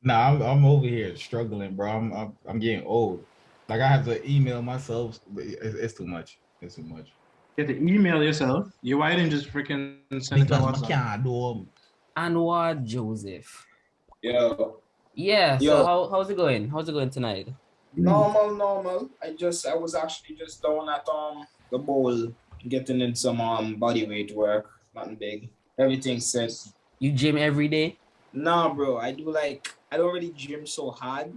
Nah, I'm over here struggling, bro. I'm getting old. Like I have to email myself. It's too much. It's too much. You have to email yourself. You why didn't just freaking send it to Because I WhatsApp? can't do. Anwar Joseph. Yo, Yeah, so yo, how's it going? How's it going tonight? normal. I was actually just down at the bowl, getting in some body weight work. Nothing big. Everything set. You gym every day? Nah, bro. I don't really gym so hard.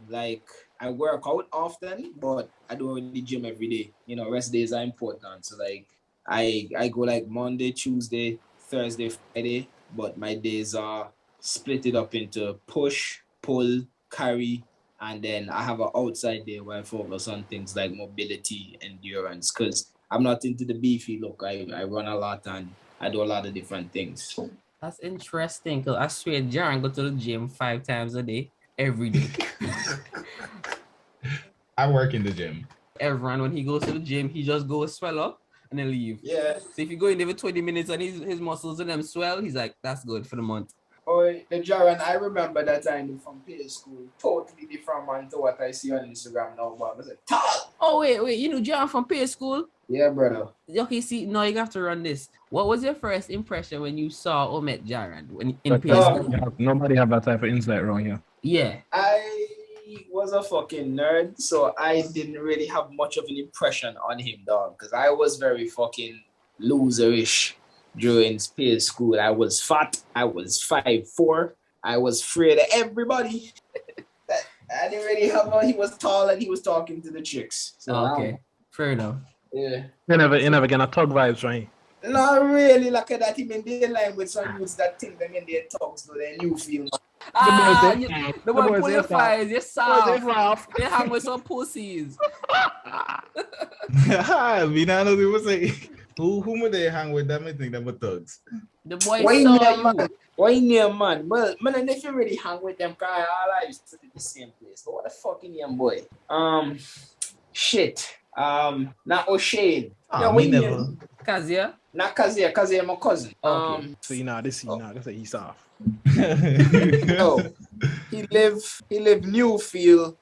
Like I work out often, but I don't really gym every day. You know, rest days are important. So like I go like Monday, Tuesday, Thursday, Friday, but my days are split it up into push, pull, carry, and then I have an outside day where I focus on things like mobility, endurance, because I'm not into the beefy look. I run a lot and I do a lot of different things. That's interesting because I swear Jaron go to the gym 5 times a day, every day. I work in the gym. Everyone, when he goes to the gym, he just goes swell up and then leave. Yeah. So if you go in there for 20 minutes and his muscles and them swell, he's like, that's good for the month. Oh, the Jaron, I remember that time from peer school. Totally different man to what I see on Instagram now, but I was like, tall. Oh, wait, you know Jaron from peer school? Yeah, brother. Okay, see, now you have to run this. What was your first impression when you saw or met Jaron when in peer school? Nobody have that type of insight around here. Yeah. I was a fucking nerd, so I didn't really have much of an impression on him, dog, because I was very fucking loserish during peer school. I was fat. I was 5'4". I was afraid of everybody. I didn't really have he was tall and he was talking to the chicks. So Okay, fair enough. Yeah. You never get a tug vibes, right? Not really like that. Him in the line with some youths that think them in their talks, so they new feel. The boy pull your fires, you're soft. They hang with some pussies. Me not know people say who would they hang with them? I think them were thugs. The boy Why saw near you. man? Why near man? Well, man, if you really hang with them, cause all I used to do the same place. But what the fuck in your boy? Shit. Not O'Shane. Oh, me never. Kazia? Not Kazia, my cousin. Okay. So that's he's off. No. He live Newfield.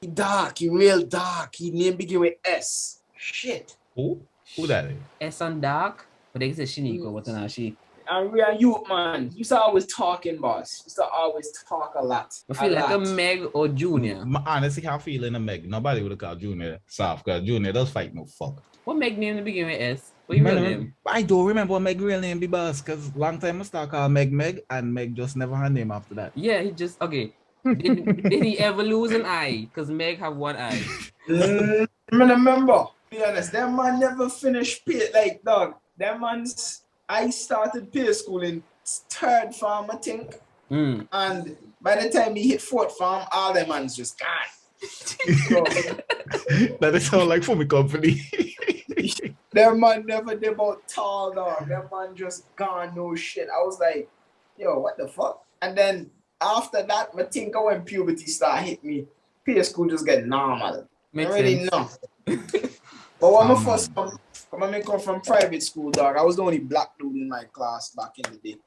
He real dark. He name begin with S. Shit. Who that is? S on dark, but they say Shiniko, what not she? And we are youth, man. You used to always talking, boss. You used to always talk a lot. I feel like a Meg or Junior. Honestly, I feel in a Meg. Nobody would have called Junior soft because Junior does fight no fuck. What Meg name to begin with S? What you real name? I don't remember what Meg real name be, boss, because long time I start call Meg, and Meg just never had name after that. Yeah, he just, okay. Did he ever lose an eye? Because Meg have one eye. I remember. Be honest, that man never finished peer. Like, dog, that man's. I started peer school in third farm, I think. And by the time he hit fourth farm, all them man's just gone. So, that is sound like for me company. that man never did about tall, dog. That man just gone, no shit. I was like, yo, what the fuck? And then after that, I think when puberty started hit me, peer school just get normal. Makes really sense. know. But when I first come from private school, dog, I was the only black dude in my class back in the day.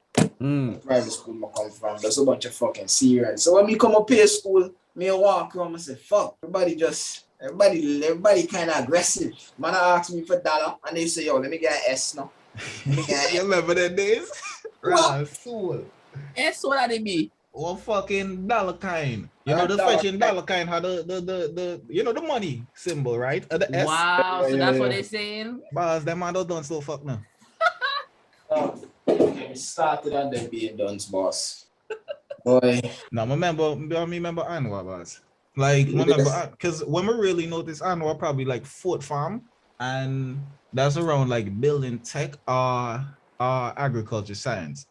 Private school I come from, there's a bunch of fucking Syrians. So when me come up here school, me walk around and say, fuck, everybody kind of aggressive. Man, I ask me for dollar, and they say, yo, let me get an S now. You remember that days? Right, soul. S, what are they be? Or fucking dollar kind. You know, the fetching dollar kind had the you know, the money symbol, right? The S. Wow, so that's what they're saying? Boss, them man done so fuck now. We started on them being done, boss. Boy. Now, I remember Anwar, boss. Like, remember, because when we really noticed Anwar, probably like fourth farm, and that's around like building tech or agriculture science.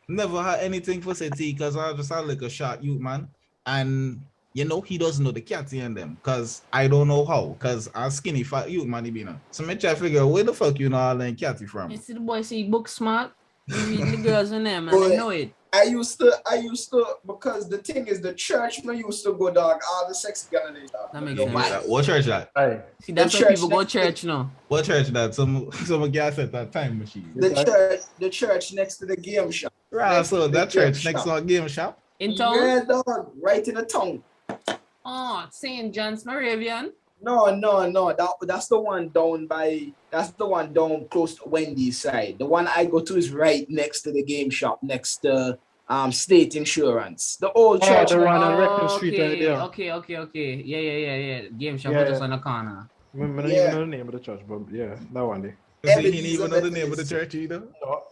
Never had anything for city because I just had like a short youth man, and you know he doesn't know the catty in them because I don't know how because I'm skinny fat youth man he be now. So me try to figure out where the fuck you know all that catty from. You see the boy say book smart, you read the girls in them and I know it. I used to because the thing is the church I used to go, dog, all the sexy girl in it. That makes sense. What church that? Hey. See, that's why people go to church now. What church that? Some gas at that time machine. The church next to the game shop. Right, so that church next to a game shop. In town? Yeah, dog. Right in the town. Oh, St. John's Moravian. No. That's the one down close to Wendy's side. The one I go to is right next to the game shop, next to State Insurance. The old church. the one on Rector Street right Okay, there. okay. Yeah. Game shop Yeah, was just yeah. on the corner. I don't Yeah. even know the name of the church, but yeah, that one there. So he didn't Ebenezer even know the name of the Methodist. church either.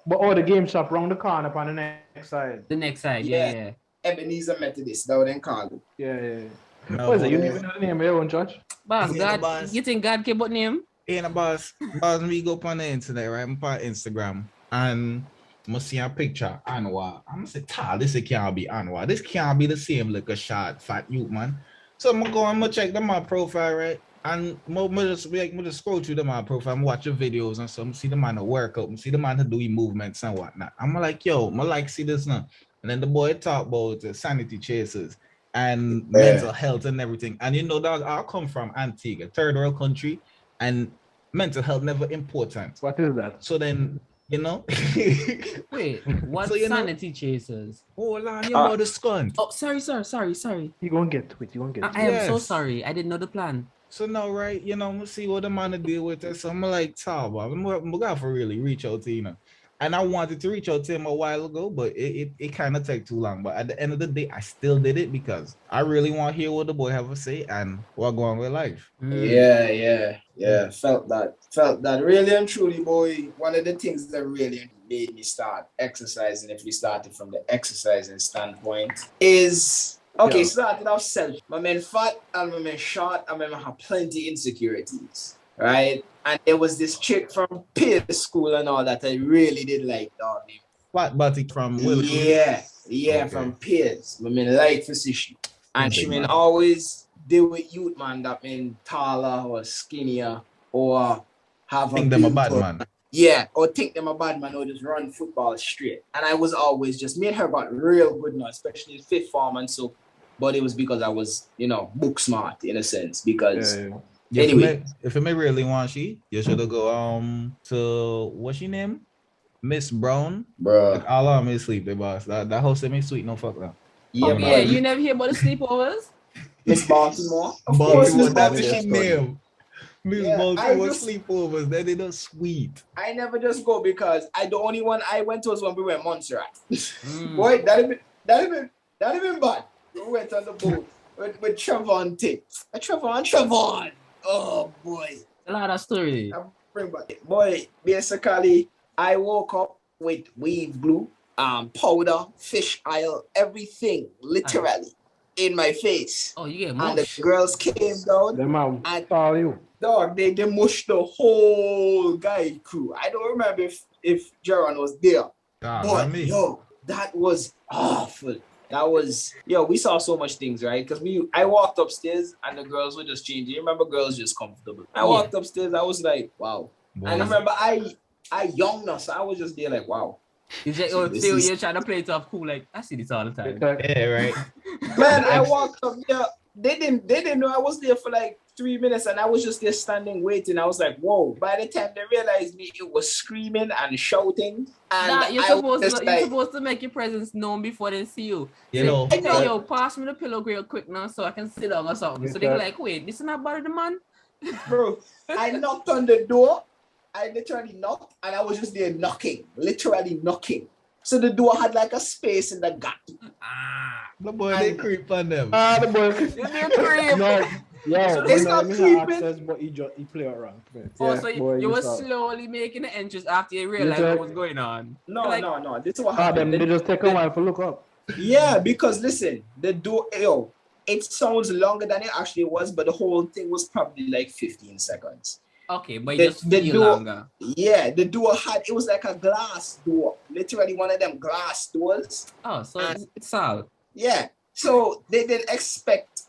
But the game shop round the corner on the next side. The next side, Yeah. yeah. Ebenezer Methodist. That would then call it. Yeah. No, What is it? You boy. don't even know the name of your own church? Boss, Yeah, God, boss. you think God care about name? Ain't a boss. Me go up on the internet, right? I'm on Instagram and I see a picture Anwar. I'm gonna say, this can't be Anwar. This can't be the same like a short, fat youth, man. So I'm gonna check them my profile, right? And I just scroll through them my profile and watch the videos and so I see the man to work out, I see the man to do his movements and whatnot. I'm like, yo, I like see this now. And then the boy talk about sanity chasers and mental health and everything. And you know that I come from Antigua, third world country, and mental health never important. What is that? So then, you know, Wait, what So, you know- sanity chasers? hold on, your mother skunt. Oh, sorry. You gonna get to it. You gonna get to I it. am so Yes. sorry. I didn't know the plan. So now, right, you know, I'm gonna see what the man to deal with this. So I'm like, I'm gonna for really reach out to you know. And I wanted to reach out to him a while ago, but it kind of take too long. But at the end of the day, I still did it because I really want to hear what the boy have to say and what going with life. Yeah. Felt that. Really and truly, boy. One of the things that really made me start exercising, if we started from the exercising standpoint, is started off self. My man fat and my man short and my man have plenty insecurities, right? And there was this chick from peer school and all that I really did like, dog. Fat body from Yeah, Okay. from peers. I mean, like physician. And Big she mean man. always deal with youth man that mean taller or skinnier or have think them a bad built- man. Yeah, or think them a bad man or just run football straight. And I was always just me and her got real good now, especially in fifth form and so. But it was because I was, book smart in a sense. Because Yeah. Anyway. If you may really want she, you should go to what's she name? Miss Brown. bro, Like, all of me sleep, the boss. That house me sweet, no fuck that. yeah, Oh, man. yeah, you never hear about the sleepovers? Miss Baltimore. Of Baltimore, course, Miss that's Baltimore. she name. Miss Yeah, Baltimore I just- sleepovers. That they don't sweet. I never just go because the only one I went to was when we were in Montserrat. Mm. Boy, that even bad. We went on the boat with Trevon T. Trevon. Oh boy. A lot of story. Bring back. Boy, basically, I woke up with wave glue, powder, fish oil, everything, literally, in my face. Oh, you get And mush. the girls came down. Them man And- call you. Dog, they mushed the whole guy crew. I don't remember if Jaron was there. But me. yo, that was awful. That was we saw so much things, right? Because I walked upstairs and the girls were just changing. You remember girls just comfortable. I walked upstairs, I was like, wow. Boy. And I remember I young so I was just there like, wow. You just, This still is- you're trying to play it off cool, like I see this all the time. Yeah, right. Man, I walked up there. They didn't know I was there for like 3 minutes and I was just there standing waiting. I was like, whoa. By the time they realized me, it was screaming and shouting. And Nah, you're I was supposed just to like, you're supposed to make your presence known before they see you. You know, Hey, yo, pass me the pillow real quick now so I can sit down or something. So they're Okay. like, wait, this is not bother the man? bro, I knocked on the door. I literally knocked and I was just there knocking, literally knocking. So the door had like a space in the gap. Ah, the boy they creep on them. The boy. So they start he creeping. access, but he play around. oh, so boy, you were saw. slowly making the entrance after you realized Yes, what was going on. No, Like- no. This is what Them happened. they just take a while to look up. Yeah, because listen, the door, it sounds longer than it actually was, but the whole thing was probably like 15 seconds. Okay, but The- it just the feel door- longer. Yeah, the door it was like a glass door, literally one of them glass doors. Oh, so it's all. Yeah, so they didn't expect,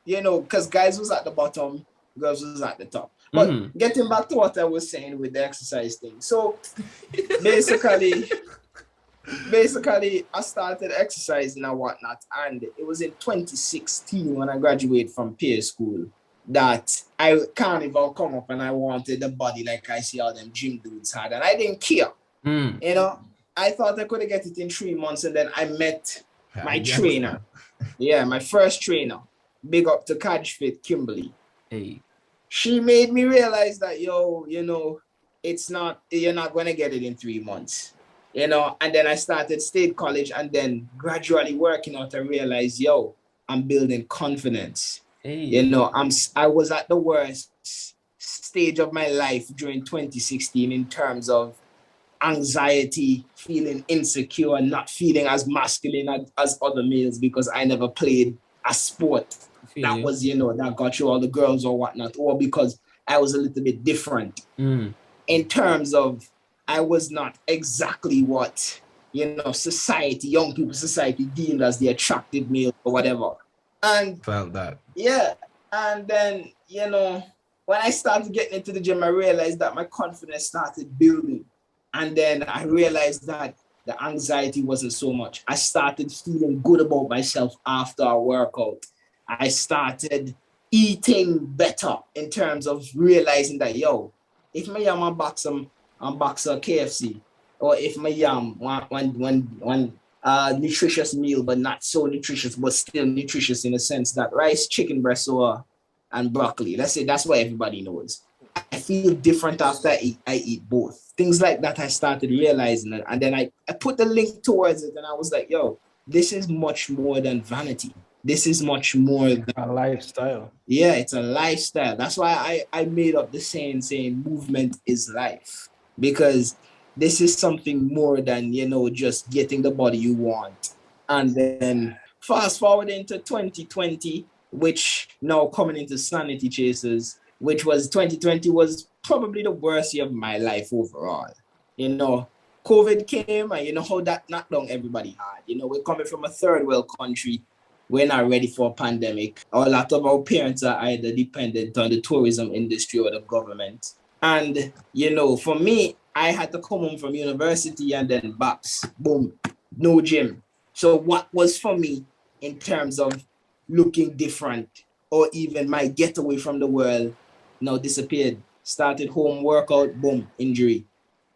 because guys was at the bottom, girls was at the top. But Mhm. getting back to what I was saying with the exercise thing. So basically, I started exercising and whatnot. And it was in 2016 when I graduated from peer school that carnival come up and I wanted the body like I see all them gym dudes had. And I didn't care. Mm. I thought I could get it in 3 months. And then I met my You trainer. understand? Yeah, my first trainer. Big up to Catchfit Kimberly. Hey. She made me realize that, you're not going to get it in 3 months. And then I started state college and then gradually working out, I realized, I'm building confidence. Hey. I was at the worst stage of my life during 2016 in terms of anxiety, feeling insecure, not feeling as masculine as other males because I never played a sport Feel you. that got you all the girls or whatnot, or because I was a little bit different in terms of I was not exactly what, young people society deemed as the attractive male or whatever. And Felt that. yeah, and then, when I started getting into the gym, I realized that my confidence started building. And then I realized that the anxiety wasn't so much. I started feeling good about myself after a workout. I started eating better in terms of realizing that, if my yam and box KFC, or if my yam one nutritious meal, but not so nutritious, but still nutritious in a sense that rice, chicken breast, and broccoli. Let's say that's what everybody knows. I feel different after I eat both. Things like that I started realizing it. And then I put the link towards it and I was like, this is much more than vanity. This is much more than A lifestyle. yeah, it's a lifestyle. That's why I made up the saying movement is life. Because this is something more than, just getting the body you want. And then fast forward into 2020, which now coming into sanity chasers, which was 2020 was probably the worst year of my life overall. COVID came and you know how that knocked down everybody hard. We're coming from a third world country. We're not ready for a pandemic. A lot of our parents are either dependent on the tourism industry or the government. And, for me, I had to come home from university and then box, boom, no gym. So what was for me in terms of looking different or even my getaway from the world now disappeared. Started home workout, boom, injury.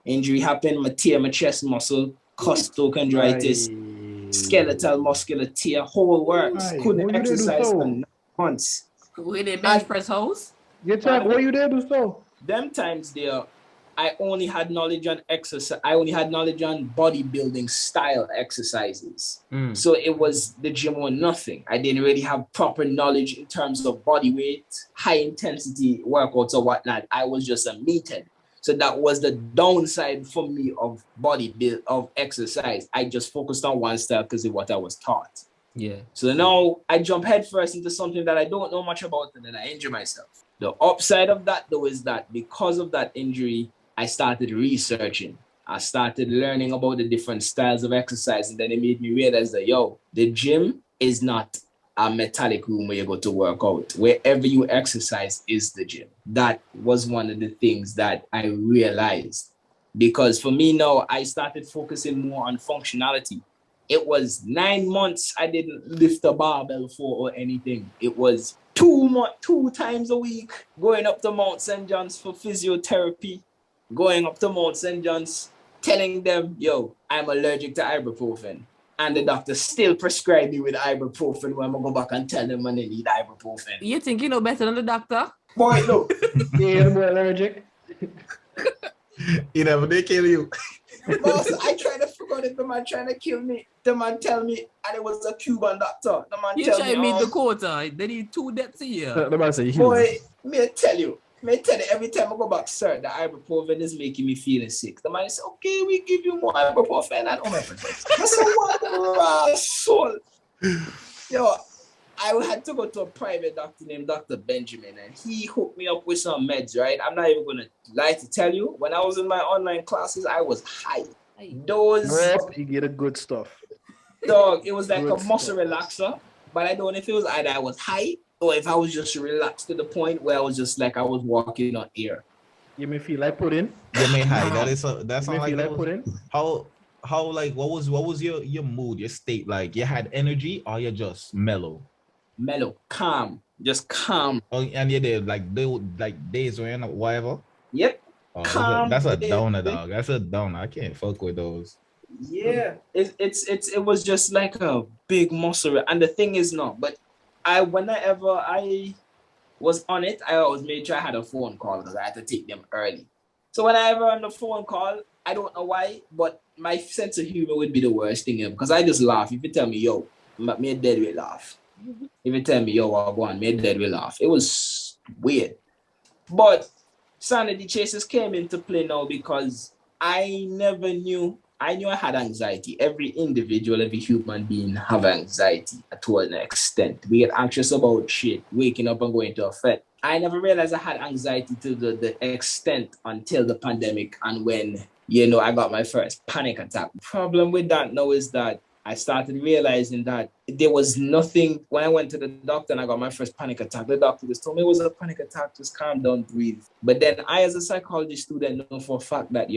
Injury happened, I tear my chest muscle, costochondritis, skeletal muscular tear, whole works. Aye. Couldn't What you did do exercise for so? months. With a bench press hose? You check what you did do so? Them times there, I only had knowledge on exercise. I only had knowledge on bodybuilding style exercises. So it was the gym or nothing. I didn't really have proper knowledge in terms of body weight, high intensity workouts or whatnot. I was just a meathead. So that was the downside for me of of exercise. I just focused on one style because of what I was taught. Yeah. So now I jump headfirst into something that I don't know much about and then I injure myself. The upside of that though is that because of that injury, I started researching. I started learning about the different styles of exercise and then it made me realize that, the gym is not a metallic room where you go to work out. Wherever you exercise is the gym. That was one of the things that I realized. Because for me now, I started focusing more on functionality. It was 9 months I didn't lift a barbell for or anything. It was 2 times a week going up to Mount St. John's for physiotherapy, going up to Mount St. John's, telling them, I'm allergic to ibuprofen. And the doctor still prescribed me with ibuprofen when I go back and tell them when they need ibuprofen. You think you know better than the doctor? Boy, look. Yeah, I'm allergic. You never did kill you. Boss, I tried to forget it. The man trying to kill me. The man tell me, and it was a Cuban doctor. The man You tell try me, to meet the quota. They need 2 depths here. The man say, boy, may I tell you, every time I go back, sir, the ibuprofen is making me feeling sick. The man say, okay, we give you more ibuprofen and omeprazole. I said, what soul? I had to go to a private doctor named Dr. Benjamin, and he hooked me up with some meds, right? I'm not even going to lie to tell you. When I was in my online classes, I was high. you get a good stuff. Dog, it was like Good a muscle stuff. relaxer, but I don't know if it was either I was high or if I was just relaxed to the point where I was just like I was walking on air. You may feel like pudding. You may high. That's You not may like feel like those. pudding. How like what was your mood, your state? Like you had energy or you just mellow? Mellow, calm, just calm. Oh, and you did like days or whatever. Yep. Oh, Calm. that's a downer, dog. That's a downer. I can't fuck with those. Yeah, it was just like a big muscle. And the thing is not, but whenever I was on it, I always made sure I had a phone call because I had to take them early. So whenever on the phone call, I don't know why, but my sense of humor would be the worst thing ever because I just laugh. If you tell me, yo, me dead will laugh. If you tell me, yo, I'll go on, me dead will laugh. It was weird. But sanity chasers came into play now because I never knew. I knew I had anxiety. Every individual, every human being have anxiety to an extent. We get anxious about shit, waking up and going to a fete. I never realized I had anxiety to the extent until the pandemic and when, I got my first panic attack. Problem with that now is that I started realizing that there was nothing. When I went to the doctor and I got my first panic attack, the doctor just told me it was a panic attack, just calm down, breathe. But then I, as a psychology student, know for a fact that,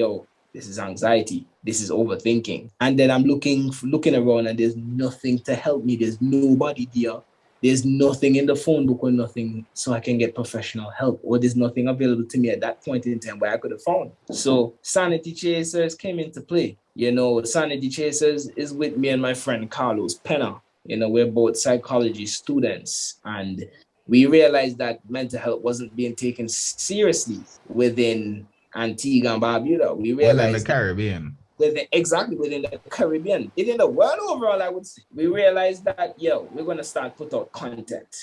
this is anxiety, this is overthinking. And then I'm looking around and there's nothing to help me. There's nobody there. There's nothing in the phone book or nothing so I can get professional help, or there's nothing available to me at that point in time where I could have found. So Sanity Chasers came into play. Sanity Chasers is with me and my friend Carlos Penna. We're both psychology students, and we realized that mental health wasn't being taken seriously within Antigua and Barbuda. We realized within the Caribbean. Within the Caribbean, within the world overall, I would say. We realized that, we're going to start put out content.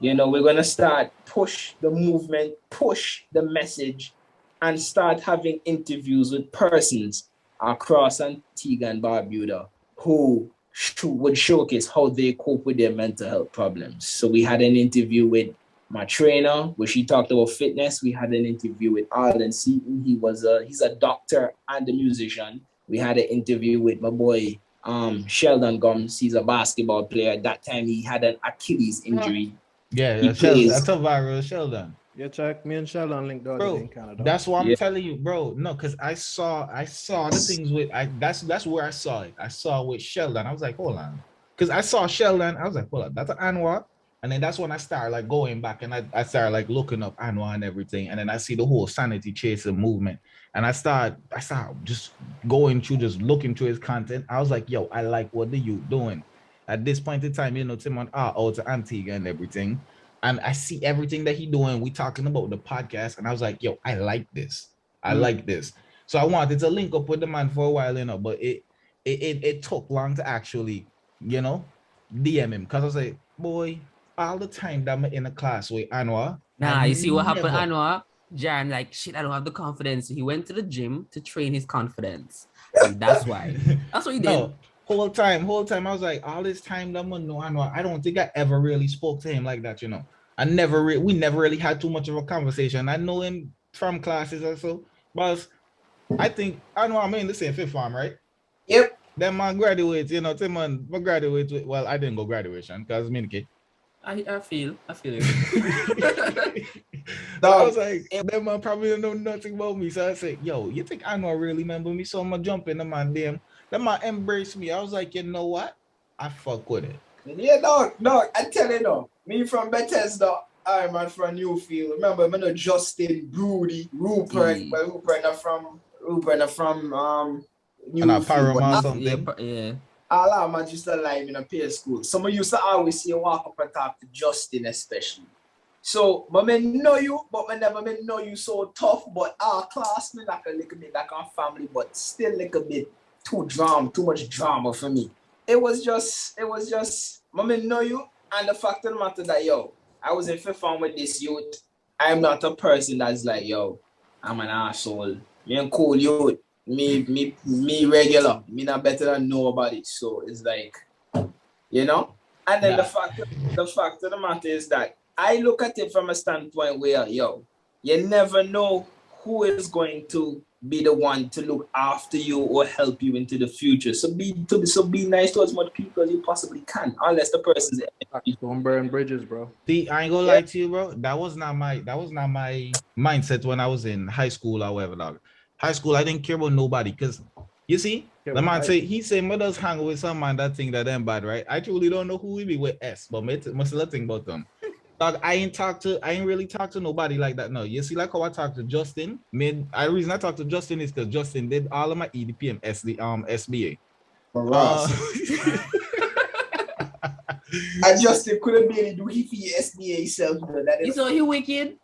We're going to start push the movement, push the message, and start having interviews with persons across Antigua and Barbuda who would showcase how they cope with their mental health problems. So we had an interview with my trainer, where she talked about fitness. We had an interview with Arlen Seaton. He's a doctor and a musician. We had an interview with my boy Sheldon Gums. He's a basketball player. At that time, he had an Achilles injury. Yeah, Sheldon. That's a viral Sheldon. Yeah, check me and Sheldon linked out in Canada. That's what I'm telling you, bro. No, because I saw the things with that's where I saw it. I saw with Sheldon. I was like, hold on. Because I saw Sheldon, I was like, hold on, that's an Anwar. And then that's when I started like going back and I started like looking up Anwar and everything. And then I see the whole sanity chaser movement. And I started just going through, just looking through his content. I was like, yo, I like what the youth doing. At this point in time, Timon are out to Antigua and everything. And I see everything that he doing. We talking about the podcast. And I was like, yo, I like this. I like this. So I wanted to link up with the man for a while, but it took long to actually, DM him. Because I was like, boy, all the time that I'm in a class with Anwar. Nah, you see what happened, Anwar? Jaron, like, shit, I don't have the confidence. He went to the gym to train his confidence. And that's why. That's what he did. No, whole time, I was like, all this time that I'm know Anwar, I don't think I ever really spoke to him like that, we never really had too much of a conversation. I know him from classes or so, but I think Anwar, I'm in the same fifth form, right? Yep. Then man graduates, Timon graduates with, well, I didn't go graduation because I'm in the kid. I feel it. I was like, that man probably don't know nothing about me. So I said, yo, you think Anwar really remember me? So I'm gonna jump in the man damn. That man embraced me. I was like, you know what? I fuck with it. Yeah, dog, I tell you now, me from Bethesda, I'm man from Newfield. Remember, me know Justin, Broody, Rupert, Rupert from Newfield. Paramount something. Yeah. All our man used to live in a peer school. So I used to always see you walk up and talk to Justin especially. So, but me know you, but me never know you so tough. But our class, me like a little bit like our family, but still like a bit too much drama for me. It was just, me know you, and the fact of the matter that, I was in fifth form with this youth. I'm not a person that's like, I'm an asshole. Me and cool youth. Me regular. Me not better than nobody. So it's like, And then the fact of the matter is that I look at it from a standpoint where, you never know who is going to be the one to look after you or help you into the future. So be nice to as much people as you possibly can, unless the person's don't burn bridges, bro. See, I ain't gonna lie to you, bro. That was not my mindset when I was in high school or whatever, dog. High school, I didn't care about nobody because you see, the man say mothers hang with some man that think that them bad, right? I truly don't know who we be with S, but I still think about them. Dog, I ain't really talked to nobody like that. No, you see, like how I talked to Justin. The reason I talked to Justin is because Justin did all of my EDPM SBA. For us. I just couldn't be able to do SBA self. You saw he wicked.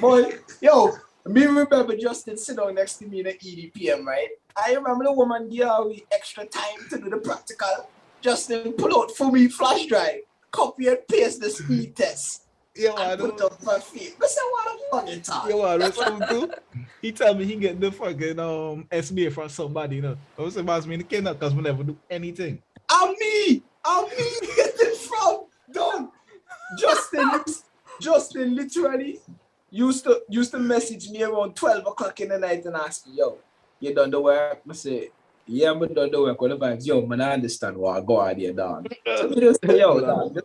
Boy, yo, me remember Justin sit down next to me in the EDPM, right? I remember the woman give me extra time to do the practical. Justin pull out for me flash drive, copy and paste the speed test. Yeah, and put it up my feet. I said, what the fuck you talking? Yeah, that's something too. He tell me he get the fucking SBA from somebody, you know. I was about me to cannot because we never do anything. I'm me get it from done. Justin literally used to message me around 12 o'clock in the night and ask me, yo, you done the work? I say, yeah, I'm done the work. What about yo, man, I understand what I go out here, dog. So me just say, yo, dog.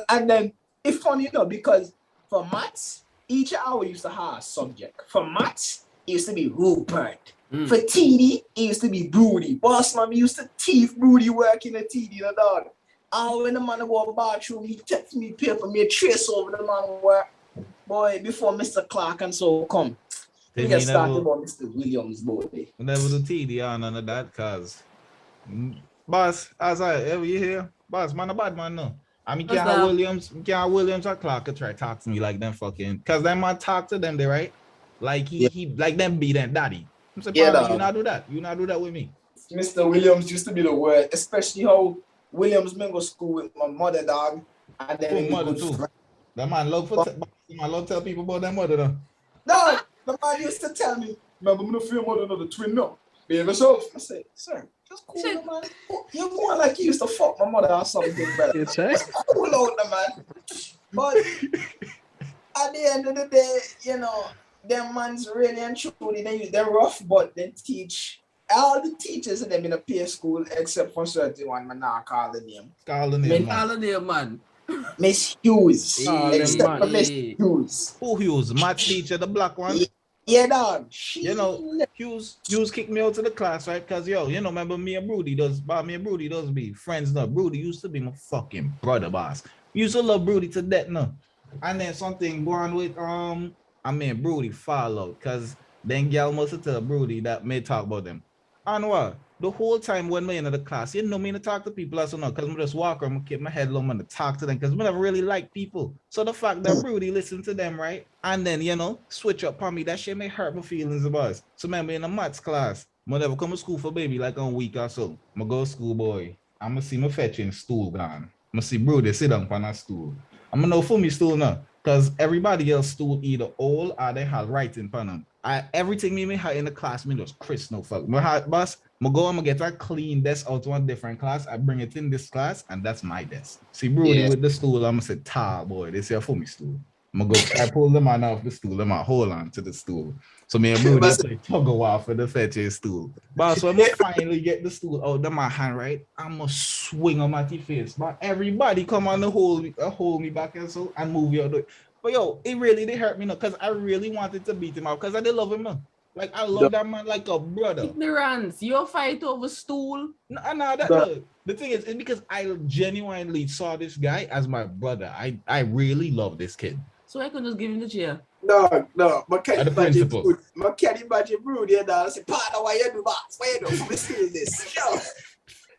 And then it's funny, you know, because for maths, each hour used to have a subject. For maths, it used to be Rupert. For TD, it used to be Broody. Boss man, used to thief Broody work in the TD, you know, dog. And when the man go to the bathroom, he text me paper, me trace over the man work. Boy, before Mr. Clark and so come. We get started about Mr. Williams, boy. We never do TD on none of that, cause boss, as I ever you hear, boss, man, a bad man, no. I mean, can't have Williams or Clark could try to talk to me like them fucking, cause them man talk to them, they right? Like he like them be them daddy. I'm saying, yeah, you not do that. You not do that with me. Mr. Williams used to be the word, especially how Williams man go school with my mother, dog. And then mother too. That man love tell people about their mother, though. No, the man used to tell me, remember, I'm not feel more than another twin now. Behave yourself. I said, sir, just cool, man. You're going like you used to fuck my mother or something, brother. It's cool out, man. But at the end of the day, you know, them man's really and truly, they're rough, but they teach. All the teachers of them in a peer school, except for certain one, man, now call the name. Call the name, man. Miss Hughes. Except for Miss Hughes. Who Hughes? Math teacher, the black one? Yeah, dog. You know, Hughes kicked me out of the class, right? Because, yo, you know, remember me and Broody does be friends now. Broody used to be my fucking brother, boss. Used to love Broody to death, no. And then something going with, Broody fall out. Because then girl must tell Broody that may talk about them. Anwar, the whole time when we're in the class, you know me to talk to people as well, because I just walk around and keep my head low and to talk to them, because I never really like people. So the fact that Broody listen to them, right? And then, you know, switch up on me, that shit may hurt my feelings about us. So remember in the maths class, I never come to school for baby like a week or so. I go to school, boy. I'm going to see my fetching stool gone. I'm going to see Broody sit down on that stool. I'm going to know for me stool now, because everybody else stool either old or they have writing on them. Everything me had in the class, me just Chris no fuck. Boss, I'm gonna get a clean desk out to one different class. I bring it in this class, and that's my desk. See, Brody with the stool, I'm gonna say, "Ta boy, this here for me stool." I pull the man off the stool, I'm gonna hold on to the stool. So me and Brody play tug of war for the fetching stool. Boss, when I finally get the stool out of my hand, right, I'm gonna swing on my face. But everybody come on the hold me back and so and move you out. But yo, it really did hurt me, no, because I really wanted to beat him out because I did love him, man. Like I love that man like a brother. Ignorance, you fight over stool. No. The thing is, it's because I genuinely saw this guy as my brother. I really love this kid. So I could just give him the chair. No. My can't imagine Brood, yeah, dog. I say, partner, why you do box? Why you do for me steal this? Yo.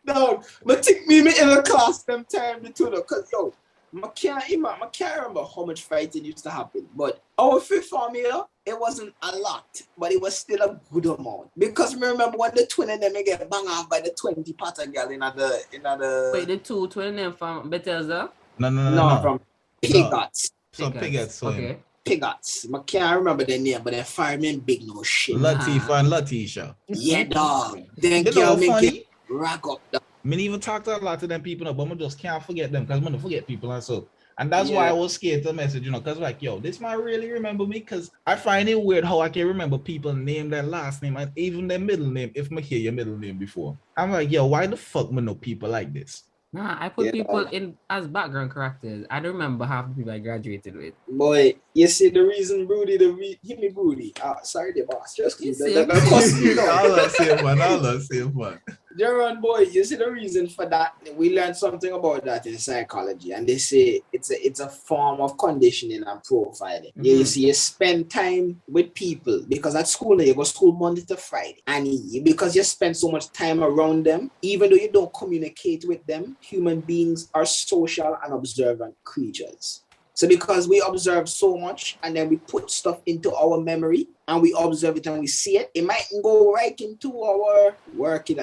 No, but take me in the class them time the two, because yo. I can't remember how much fighting used to happen, but our fifth formula, it wasn't a lot, but it was still a good amount. Because remember when the twin of them get bang off by the 20 pattern girl in the Wait, the two twin of them from Bethesda? No, from Pigots. Some Pigots. Okay. Pigots. I can't remember their name, but they're firemen big no shit. Latifah and Latisha. Yeah, dog. Then girl make it rack up the me even talk to a lot of them people, but I just can't forget them because I'm gonna forget people and so. And that's why I was scared to message, you know, because like, yo, this might really remember me because I find it weird how I can remember people name their last name and even their middle name if I hear your middle name before. I'm like, yo, why the fuck me know people like this? Nah, I put people in as background characters. I don't remember half the people I graduated with. Boy, you see the reason Broody, hit me Broody. Sorry, the boss. Just keep that. I'll see him, man. Jaron boy, you see the reason for that? We learned something about that in psychology, and they say it's a form of conditioning and profiling. You see, you spend time with people because at school you go school Monday to Friday, and because you spend so much time around them, even though you don't communicate with them, human beings are social and observant creatures. So because we observe so much and then we put stuff into our memory and we observe it and we see it, it might go right into our working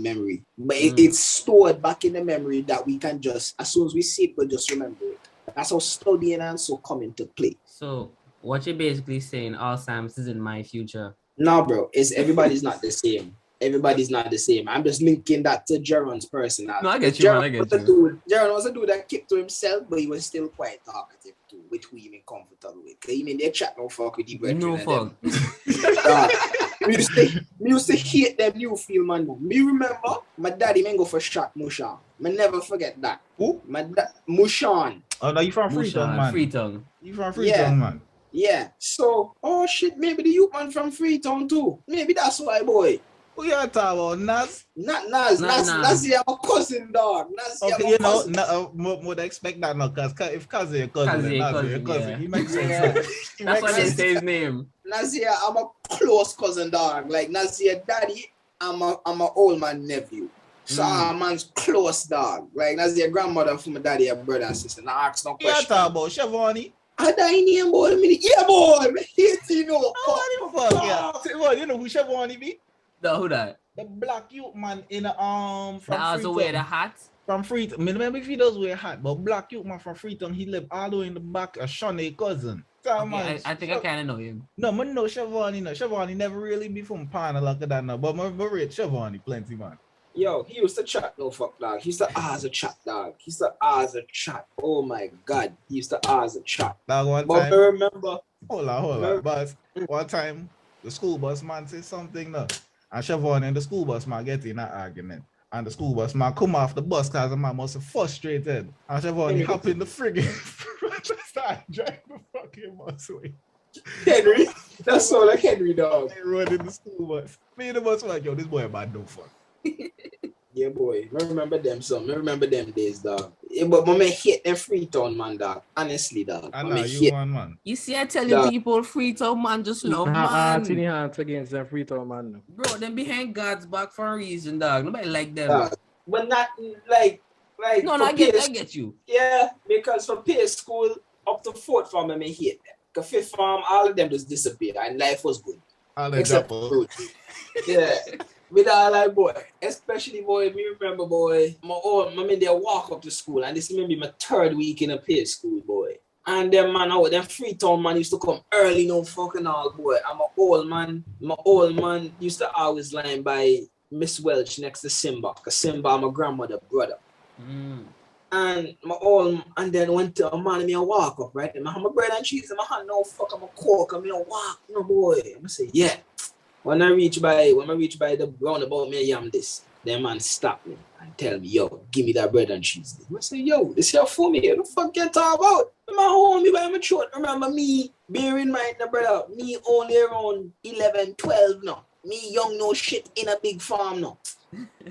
memory. But it's stored back in the memory that we can just, as soon as we see it, we'll just remember it. That's how studying and so come into play. So what you're basically saying, Alzheimer's is in my future. No, bro, everybody's not the same. Everybody's not the same. I'm just linking that to Jaron's personality. No, I get you, man. I get you. Jaron was a dude that kept to himself, but he was still quite talkative too, with who he been comfortable with. Cause even they chat no fuck with the brethren. No fuck. Me used to hate them new film man. Me remember my daddy man go for shot Mushan. Me never forget that. Who? My Mushan. Oh no, you from Freetown, man. Freetown. You from Freetown, man. Yeah. So, oh shit, maybe the youth man from Freetown too. Maybe that's why, boy. Who you talking about? Nas? Not Nas. Nas your cousin, dog. Nas okay, you know, would expect that now, because if cousin your cousin, yeah. He makes sense. That's why they say his name. Nazir, I'm a close cousin, dog. Like Nazir daddy, I'm a old man nephew. So I'm man's close, dog. Like Nazir grandmother for my daddy, a brother and sister. Now ask no question. You talking about Shavani? I die name boy. Yeah, boy. Me hate you know. You know who Shavani be? No, who that? The black youth man in the from Freetown. That also wear the hat? From Freetown. I remember if he does wear a hat, but black youth man from Freetown, he live all the way in the back of Shawnee's cousin. So, okay, I think I kind of know him. No, man, no Shavani. No, Shavani never really be from Pana like that now, but I rate Shavani plenty, man. Yo, he used to chat no fuck, dog. He used to as a chat, dog. He used to as a chat. Oh my God. He used to as a chat. Dog, one but time. I remember. Hold on. But one time, the school bus man said something now. And Siobhan and the school bus man get in that argument. And the school bus man come off the bus because the man must have frustrated. And Siobhan hop in the friggin' start driving the fucking bus away. Henry? That's so like Henry, dog. They run in the school bus. Me and the bus like, yo, this boy bad no fuck. Yeah, boy. I remember them some. I remember them days, dog. Yeah, but my man hate them Freetown, man, dog. Honestly, dog. I know you one, man. You see, I tell you, people, Freetown, man, just love, man. Tiny hands against them Freetown, man. Bro, them behind God's back for a reason, dog. Nobody like them. But not like. No, I get you. Yeah, because from peer school up to fourth form, I may hate them. Because fifth form, all of them just disappear, and life was good. Except fruit. Yeah. With all like boy, especially boy, me remember boy, my man they walk up to school, and this may be my third week in a peer school, boy. And them man out, them Freetown man used to come early, no fucking all, boy. I'm an old man. My old man used to always line by Miss Welch next to Simba, because Simba my grandmother brother. And then went to a man and me walk up, right? And I have my bread and cheese in my hand, no fuck, I'm a coke, and me walk, you know, boy. I say, yeah. When I reach by the roundabout, me yam this. Then man stop me and tell me, yo, give me that bread and cheese. I say, yo, this here for me. What the fuck you talk about? My homie by my throat. Remember me, bear in mind, brother, me only around 11, 12 now. Me young no shit in a big farm now.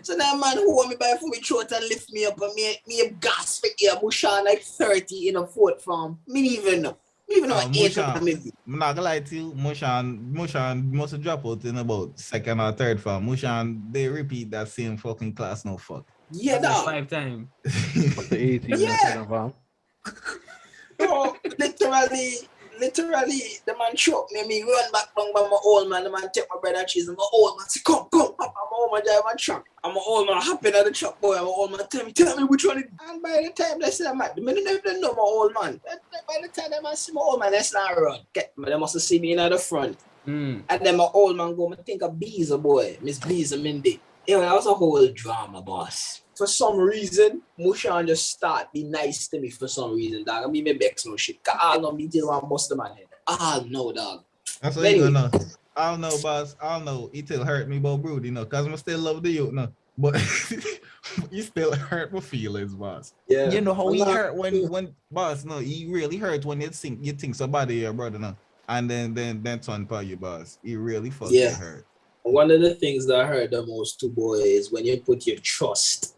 So that man hold me by for me throat and lift me up and me a gas for here, Mushan like 30 in a fourth farm. Me even know. Even though I'm not gonna lie to you, Mushan must have dropped out in about second or third form. Mushan, they repeat that same fucking class, no fuck. Yeah, dog. 5 times. The 18 yeah. So, literally, the man choked me run back down by my old man, the man take my bread and cheese, and my old man say, come, I'm my old man drive my truck. I'm my old man hopping at the truck, boy, and my old man tell me which one it is. And by the time they see I'm they don't know my old man. By the time they see my old man, let's not run. They must have seen me in the front. And then my old man go, I think of Beezer, boy, Miss Beezer Mindy. Yeah, that was a whole drama, boss. For some reason, Mushan just start be nice to me for some reason, dog. I mean, me bex no shit. Cause I know me till one bust the man head. I know, dog. That's what you know. I don't know, boss. I don't know. It still hurt me about Brood, you know, cause I still love the youth, no. But you still hurt my feelings, boss. Yeah. You know how he hurt when boss, no, he really hurt when you think somebody your brother, no. And then turn for you, boss. He really fucking hurt. one of the things that I heard the most too, boy, is when you put your trust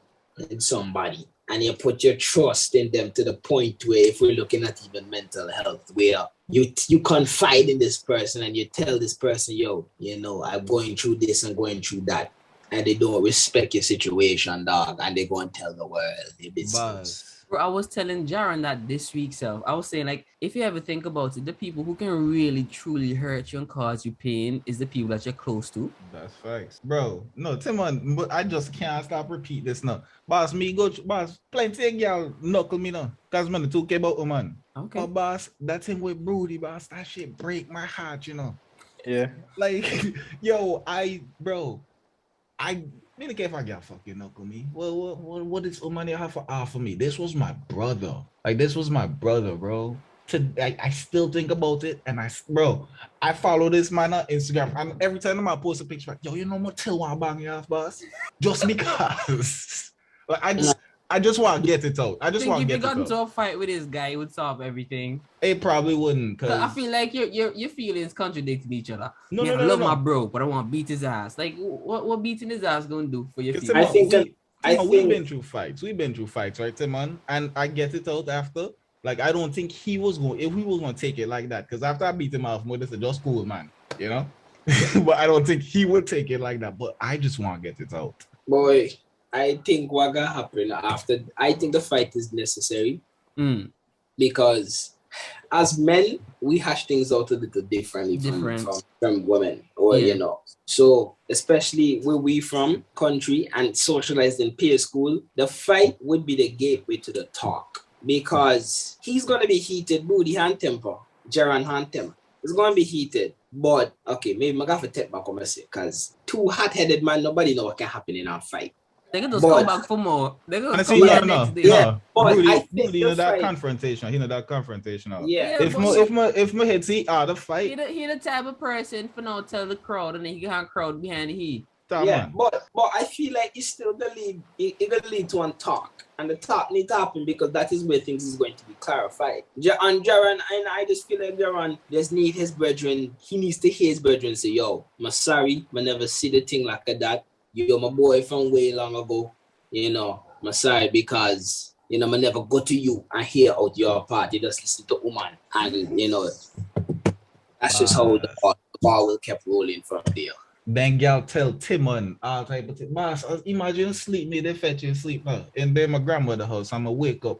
in somebody and you put your trust in them to the point where, if we're looking at even mental health, where you confide in this person and you tell this person, yo, you know, I'm going through this and going through that, and they don't respect your situation, dog, and they go and tell the world your business. Bro, I was telling Jaron that this week, self. I was saying, like, if you ever think about it, the people who can really, truly hurt you and cause you pain is the people that you're close to. That's facts. Bro, no, Timon, but I just can't stop repeat this now. Boss, me go, boss, plenty of girl knuckle me now. Cause man, the 2K about man. Okay. But boss, that thing with Broody, boss, that shit break my heart, you know. Yeah. Like, yo, I didn't care if I got fucking knuckle me. Well, what is money have for offer me? This was my brother. Like, this was my brother, bro. I still think about it, and I follow this man on Instagram, and every time I post a picture, like, yo, you know what? Tell one bang you off, boss, just because. Like, I just want to get it out. I just want to get it out. If you got into a fight with this guy, it would solve everything. It probably wouldn't, cause I feel like your feelings contradicting each other. No, I no, love no. my bro, but I want to beat his ass. Like, what beating his ass gonna do for your feelings? I think we've been through fights. We've been through fights, right, Timon? And I get it out after. Like, I don't think if he was going to take it like that, because after I beat him off, more this is just cool, man, you know. But I don't think he would take it like that. But I just want to get it out. Boy, I think what gonna happen after, I think the fight is necessary. Because as men, we hash things out a little differently from women, or you know. So especially where we from, country and socialized in peer school, the fight would be the gateway to the talk, because he's gonna be heated, booty hand temper, Jaron hand temper. It's gonna be heated. But okay, maybe I got to take back what I say, because two hot-headed man, nobody know what can happen in our fight. They can just come back for more. They can see, come back next day. Yeah, but Broody, you know that confrontation. You know that confrontation. Yeah. If my head see the fight, he the type of person for now tell the crowd, and then he can crowd behind the heat. Yeah, but I feel like it's still the lead. It will lead to one talk, and the talk need to happen, because that is where things is going to be clarified. And Jaron, and I just feel like Jaron just need his brethren. He needs to hear his brethren say, "Yo, I'm sorry, I never see the thing like that. You're my boy from way long ago. You know, I'm sorry, because you know I never go to you and hear out your part. You just listen to woman, and you know that's just how the ball will kept rolling from there." Then girl tell Timon all type of thing. Boss, imagine sleep me, they fetch you sleep now. And then my grandmother house, I'ma wake up,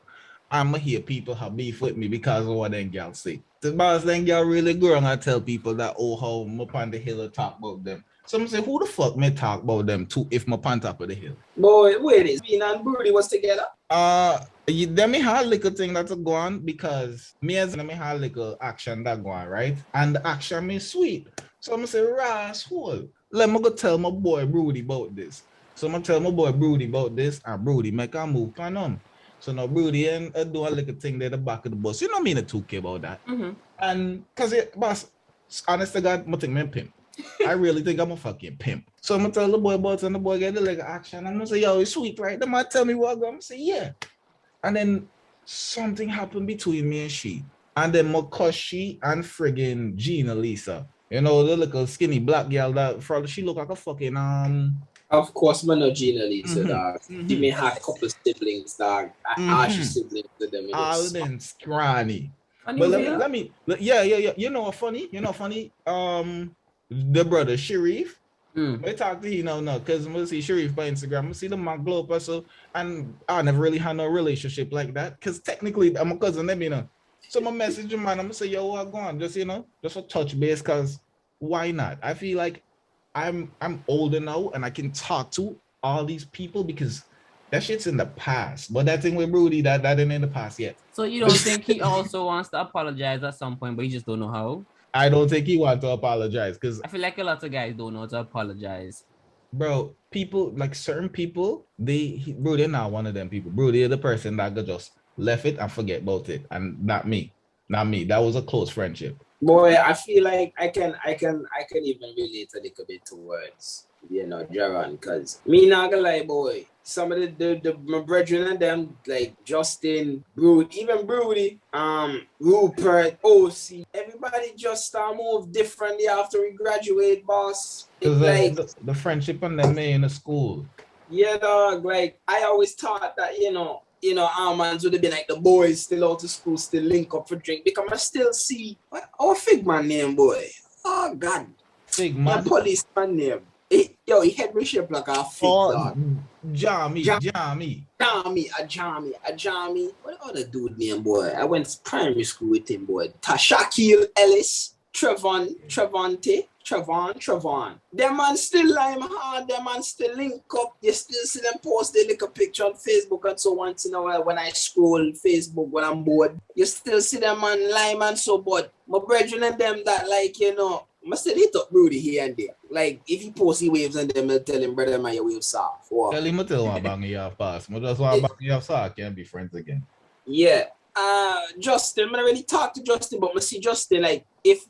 I'ma hear people have beef with me because of what then girl say. The boss then girl really go and I tell people that, oh, how I'm up on the hill and talk about them. Some say, who the fuck may talk about them too if I'm on top of the hill? Boy, wait, is me and Broody was together? Then me had little thing that's go on, because me had little action that go on, right? And the action me sweet. So I'm say, rascal, let me go tell my boy Broody about this. So I'm gonna tell my boy Broody about this, and Broody make a move on him. So now Broody and do a little thing there at the back of the bus. You know me in a 2K about that. And cause boss, honest to God, I think me a pimp. I really think I'm a fucking pimp. So I'm gonna tell the boy about it, and the boy get the like action. I'm gonna say, yo, it's sweet, right? They might tell me what I'm gonna say, yeah. And then something happened between me and she. And then my cuss she and friggin' Gina Lisa. You know, the little skinny black girl that she look like a fucking Of course, man, no Gina Lisa, dog. She may have a couple siblings, dog. She siblings to them. All them scrawny. But let me, yeah. You know what funny? The brother Sharif. I talk to him now, because I see Sharif by Instagram. I see the man glow up, so, and I never really had no relationship like that, because technically I'm a cousin, let me know. So my message him, man, I'm gonna say, yo, what go on? Just just a touch base, because why not? I feel like I'm older now and I can talk to all these people, because that shit's in the past. But that thing with Broody, that ain't in the past yet. So you don't think he also wants to apologize at some point, but he just don't know how? I don't think he wants to apologize, because I feel like a lot of guys don't know how to apologize. Bro, people, like certain people, they're not one of them people. Bro, they're the person that just left it and forget about it. And not me. That was a close friendship. Boy, I feel like I can even relate a little bit to words. Jaron, cause me not gonna lie, boy. Some of the my brethren and them, like Justin, even Broody, Rupert, OC, everybody just move differently after we graduate, boss. Because It's like, the friendship and them made in the school. yeah, dog. Like I always thought that, our mans would have been like the boys still out of school, still link up for drink. Because I still see our fig man name, boy. Oh God. Fig My man. policeman name. He had me shaped like a fig, dog. Jammy. Ajami. What other dude name, boy? I went to primary school with him, boy. Shaquille Ellis, Trevon. Them man still lime hard, them man still link up. You still see them post their little picture on Facebook and so once in a while when I scroll Facebook when I'm bored. You still see them man lime and so, but my brethren and them that I still hit up Rudy here and there. Like, if he posts he waves and them, I'll tell him, brother, man, your waves soft. Tell him I tell one bang you off pass. I just want bang you off so I can be friends again. Yeah. Justin, I don't really talk to Justin, but I see Justin, like,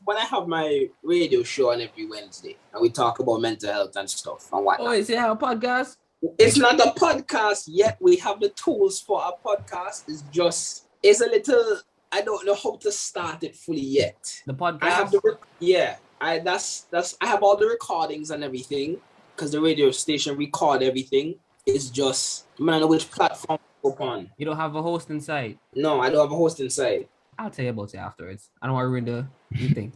when I have my radio show on every Wednesday, and we talk about mental health and stuff and whatnot. Oh, is it our podcast? It's not a podcast yet. We have the tools for a podcast. It's a little, I don't know how to start it fully yet. The podcast? I have I have all the recordings and everything because the radio station record everything. It's just, I don't know which platform to go on. You don't have a host inside? No, I don't have a host inside. I'll tell you about it afterwards. I don't want to ruin the thing.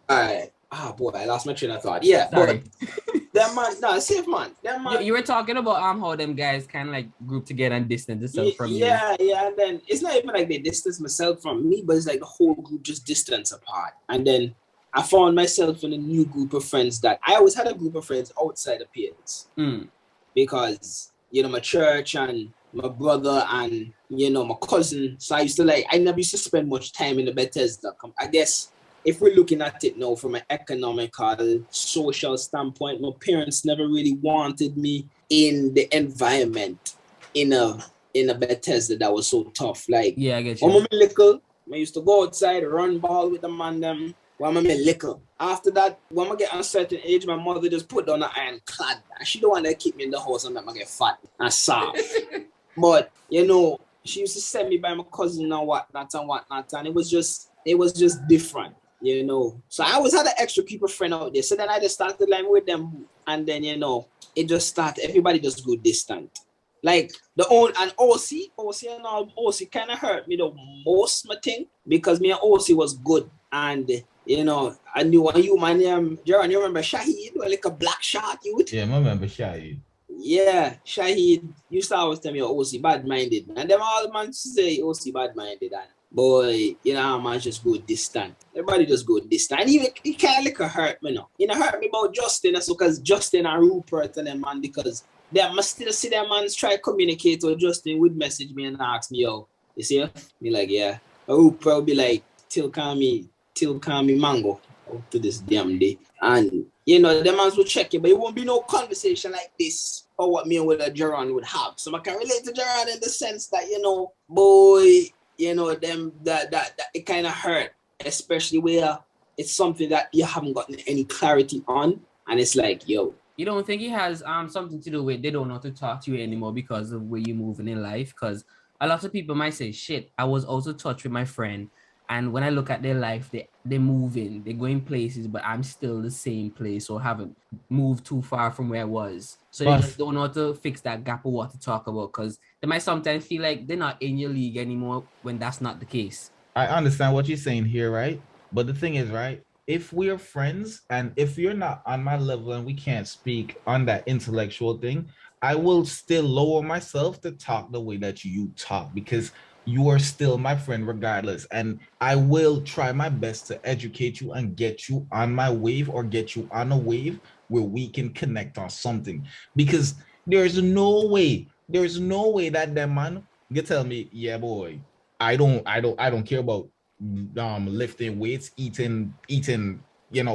All right. Ah, boy, I lost my train of thought. Yeah, sorry. But that man, no, safe man. That man. You were talking about how them guys kind of like group together and distance themselves from you. Yeah, and then it's not even like they distance myself from me, but it's like the whole group just distance apart. And then I found myself in a new group of friends that I always had a group of friends outside of peers. Because, my church and my brother and, my cousin. So I never used to spend much time in the Bethesda. I guess if we're looking at it now from an economical, social standpoint, my parents never really wanted me in the environment in a Bethesda that was so tough. Like, yeah, I get you. when I'm little, I used to go outside, run ball with the man them. When I'm little. After that, when I get a certain age, my mother just put down an ironclad. And she don't want to keep me in the house and make me get fat and soft. But, she used to send me by my cousin and whatnot. And it was just different, So I always had an extra keeper friend out there. So then I just started line with them. And then, it just started, everybody just go distant. Like OC kind of hurt me the most, my thing, because me and OC was good. And, I knew my name, Jaron, you remember Shahid, like a black shot youth? Yeah, I remember Shahid. Yeah, Shahid used to always tell me OC bad-minded. And them all man say OC bad-minded. And boy, man just go distant. Everybody just go distant. And even it kind of like hurt me now. Hurt me about Justin, that's because Justin and Rupert and them, man, because they must still see them man try to communicate or Justin would message me and ask me, yo, you see? Me like, yeah. Rupert would be like, till call me mango up to this damn day. And the man will check it, but it won't be no conversation like this or what me and with a Jaron would have. So I can relate to Jaron in the sense that, boy, them that it kind of hurt, especially where it's something that you haven't gotten any clarity on. And it's like, yo. You don't think it has something to do with they don't know how to talk to you anymore because of where you're moving in life? Because a lot of people might say, shit, I was also touched with my friend. And when I look at their life, they're moving, they're going places, but I'm still the same place or haven't moved too far from where I was. So they just don't know how to fix that gap or what to talk about because they might sometimes feel like they're not in your league anymore when that's not the case. I understand what you're saying here, right? But the thing is, right, if we're friends and if you're not on my level and we can't speak on that intellectual thing, I will still lower myself to talk the way that you talk because you are still my friend regardless. And I will try my best to educate you and get you on my wave or get you on a wave where we can connect on something. Because there's no way that man you tell me, yeah, boy, I don't care about lifting weights, eating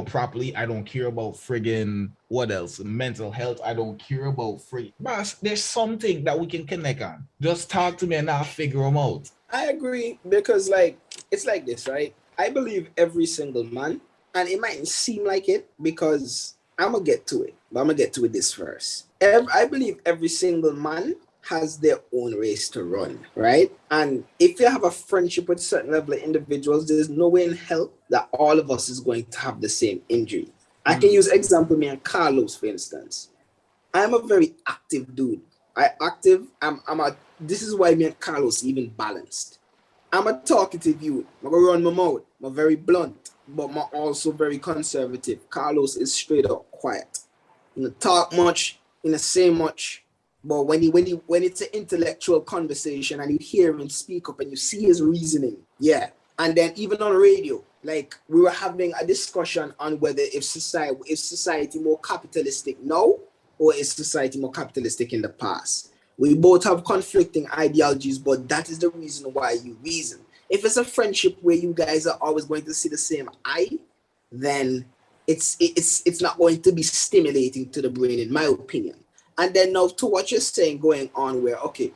properly. I don't care about friggin' what else? Mental health. I don't care about Boss, there's something that we can connect on. Just talk to me and I'll figure them out. I agree because it's like this, right? I believe every single man, and it might seem like it because I'm gonna get to it, but I'm gonna get to it this first. I believe every single man has their own race to run, right? And if you have a friendship with a certain level of individuals, there's no way in hell that all of us is going to have the same injury. I can use example me and Carlos, for instance. I'm a very active dude. This is why me and Carlos even balanced. I'm a talkative youth. I'm gonna run my mouth. I'm very blunt, but I'm also very conservative. Carlos is straight up quiet. You know, talk much, you know, say much. But when it's an intellectual conversation and you hear him speak up and you see his reasoning, yeah. And then even on radio, like we were having a discussion on whether if society more capitalistic now or is society more capitalistic in the past. We both have conflicting ideologies, but that is the reason why you reason. If it's a friendship where you guys are always going to see the same eye, then it's not going to be stimulating to the brain, in my opinion. And then now to what you're saying going on where, okay,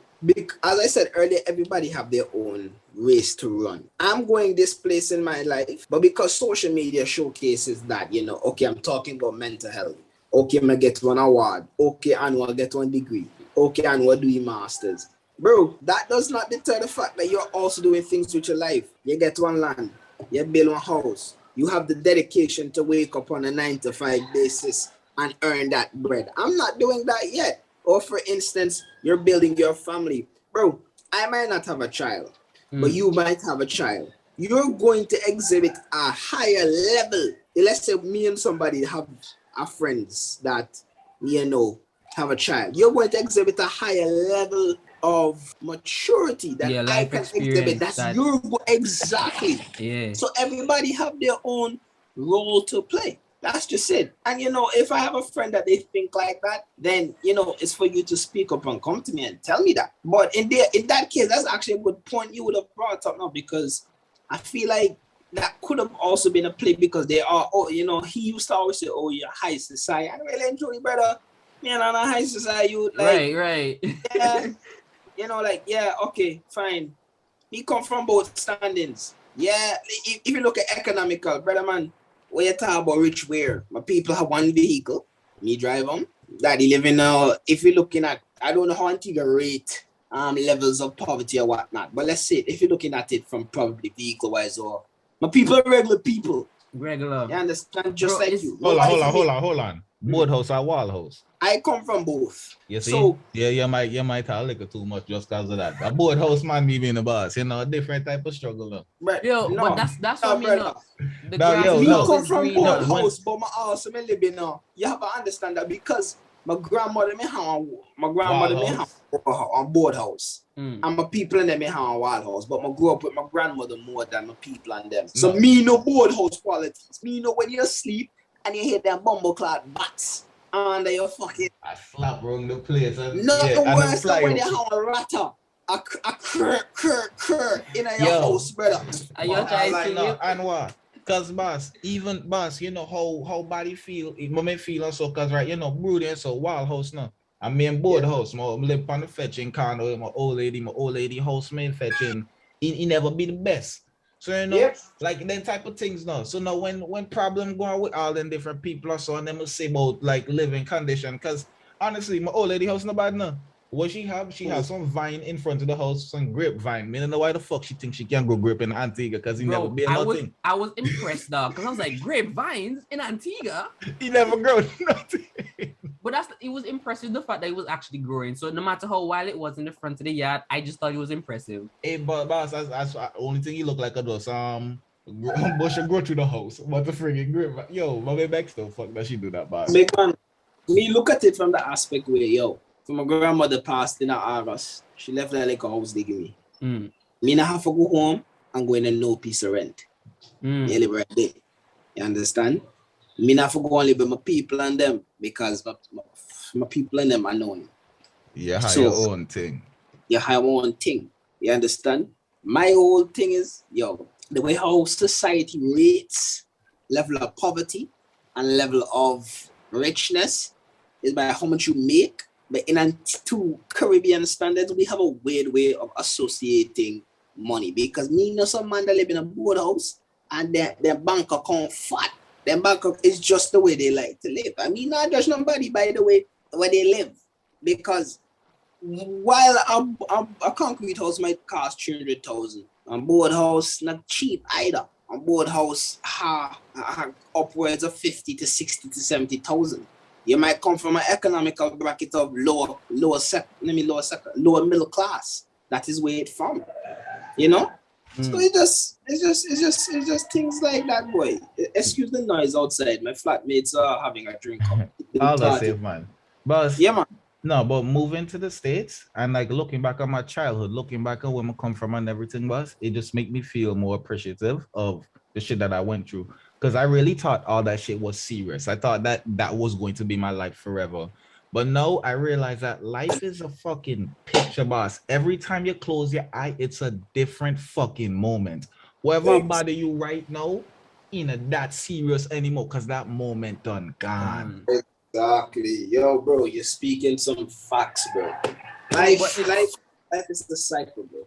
as I said earlier, everybody have their own race to run. I'm going this place in my life, but because social media showcases that, you know, okay, I'm talking about mental health. Okay, I'm gonna get one award. Okay, Anwar get one degree. Okay, Anwar do your masters. Bro, that does not deter the fact that you're also doing things with your life. You get one land, you build one house. You have the dedication to wake up on a 9-to-5 basis and earn that bread. I'm not doing that yet. Or for instance, you're building your family. Bro, I might not have a child, but you might have a child. You're going to exhibit a higher level. Let's say me and somebody have friends that, you know, have a child. You're going to exhibit a higher level of maturity that I can exhibit. That's your exactly. Yeah. So everybody have their own role to play. That's just it. And you know, if I have a friend that they think like that, then you know, it's for you to speak up and come to me and tell me that. But in that case, that's actually a good point you would have brought up now, because I feel like that could have also been a play, because they are, oh, you know, he used to always say, oh, you're high society. I really enjoy it, brother. Man, I'm a high society. Like, right. Yeah, you know, like, yeah, okay, fine. He come from both standings. Yeah, if you look at economical, brother man, where you talk about rich where? My people have one vehicle, me drive them. Daddy living now, if you're looking at, I don't know how Antigua rate levels of poverty or whatnot, but let's say if you're looking at it from probably vehicle-wise, or my people are regular people. Regular. You understand? Just Bro, like you. Hold on. Board house or wall house? I come from both. You see? So you might have a little too much just because of that. A board house man me being the boss, you know, a different type of struggle though. But that's what me know. The grass come from green. board house, but my also me living now. You have to understand that because my grandmother me have a board house. And my people and them me have a wall house, but I grew up with my grandmother more than my people and them. So me no board house qualities. Me know when you sleep and you hear them bumbleclad bats under your fucking. I slap wrong the place. Nothing worse than when you have a ratter. A cur in your house, brother. Are you trying to Anwar? Cause boss, you know how body feel, it may feel also cause right, you know, brooding so wild house now. I mean board house, I live on the fetching condo with my old lady housemaid fetching. He never be the best. So you know, like them type of things now. So now when problem going with all them different people or so, and them will say about like living condition. Cause honestly, my old lady house no bad now. What she has some vine in front of the house, some grapevine. Me don't know why the fuck she thinks she can go grape in Antigua, because he never be nothing. I was impressed though, because I was like, grapevines in Antigua? He never grown nothing. But it was impressive, the fact that it was actually growing. So no matter how wild it was in the front of the yard, I just thought it was impressive. Hey, but boss, that's only thing he looked like a was bush and grow through the house. What the friggin' grape? Yo, my baby back still fuck that she do that, boss. Big man, me look at it from the aspect where, yo, so my grandmother passed in August. She left that like a house they give me. Me not have to go home and go in and no piece of rent. Me live right there. You understand? Me not have to go and live with my people and them, because my people and them are known. You have your own thing. You have your own thing. You understand? My whole thing is, yo, the way how society rates level of poverty and level of richness is by how much you make. But to Caribbean standards, we have a weird way of associating money, because me know some man that live in a board house and their bank account fat. Them bankrupt is just the way they like to live. I mean, not judge nobody by the way where they live. Because while a concrete house might cost 300,000, a board house not cheap either. A board house upwards of 50 to 60 to 70,000. You might come from an economical bracket of lower middle class. That is where it's from. You know? So it's just things like that, boy. Excuse the noise outside. My flatmates are having a drink. All the same, man. But yeah, man. no, but moving to the States and like looking back on my childhood, looking back on where I come from and everything was, it just make me feel more appreciative of the shit that I went through. Because I really thought all that shit was serious. I thought that was going to be my life forever. But no, I realized that life is a fucking picture, boss. Every time you close your eye, it's a different fucking moment. Whatever bother you right now, ain't that serious anymore because that moment done gone. Exactly. Yo, bro, you're speaking some facts, bro. Life is the cycle, bro.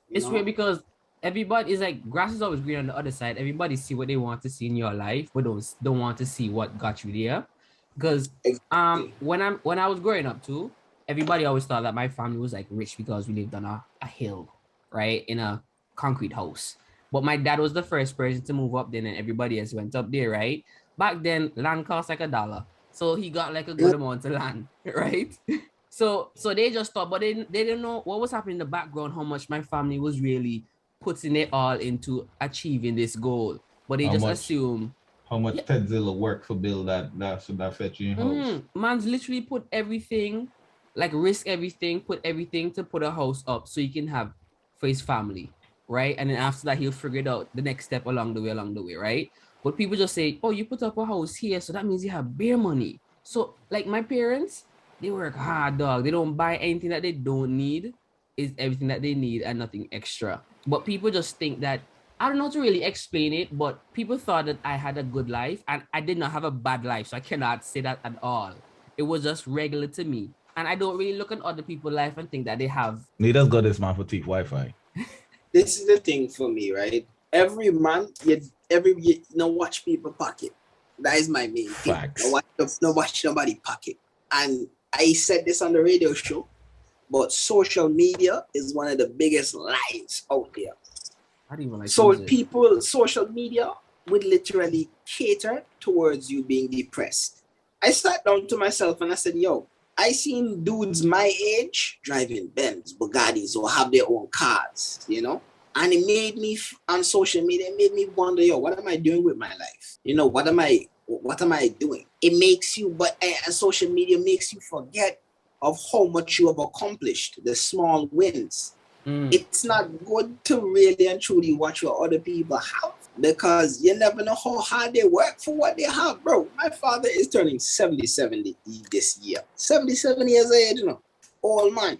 It's weird because everybody is like, grass is always green on the other side. Everybody see what they want to see in your life, but don't want to see what got you there. Because when I was growing up too, everybody always thought that my family was like rich because we lived on a hill, right, in a concrete house. But my dad was the first person to move up then, and everybody else went up there, right? Back then, land cost like $1, so he got like a good amount of land, right? So they just thought, but they didn't know what was happening in the background, how much my family was really putting it all into achieving this goal. But they assume. How much Tedzilla work for build that fetch you in house? Man's literally put everything, like risk everything, put everything to put a house up so he can have for his family, right? And then after that, he'll figure it out the next step along the way, right? But people just say, oh, you put up a house here, so that means you have bare money. So like my parents, they work hard, dog. They don't buy anything that they don't need. It's everything that they need and nothing extra. But people just think that, I don't know how to really explain it, but people thought that I had a good life and I did not have a bad life. So I cannot say that at all. It was just regular to me. And I don't really look at other people's life and think that they have. Neither's got this man for cheap Wi-Fi. This is the thing for me, right? Every month, you watch people pocket. That is my main thing. Facts. Watch nobody pocket. And I said this on the radio show, but social media is one of the biggest lies out there. Social media would literally cater towards you being depressed. I sat down to myself and I said, yo, I seen dudes my age driving Benz, Bugattis, or have their own cars, you know? And it made me, on social media, it made me wonder, yo, what am I doing with my life? You know, what am I doing? It makes you, and social media makes you forget of how much you have accomplished, the small wins. It's not good to really and truly watch what other people have because you never know how hard they work for what they have, bro. My father is turning 77 this year. 77 years of age, you know. Old man.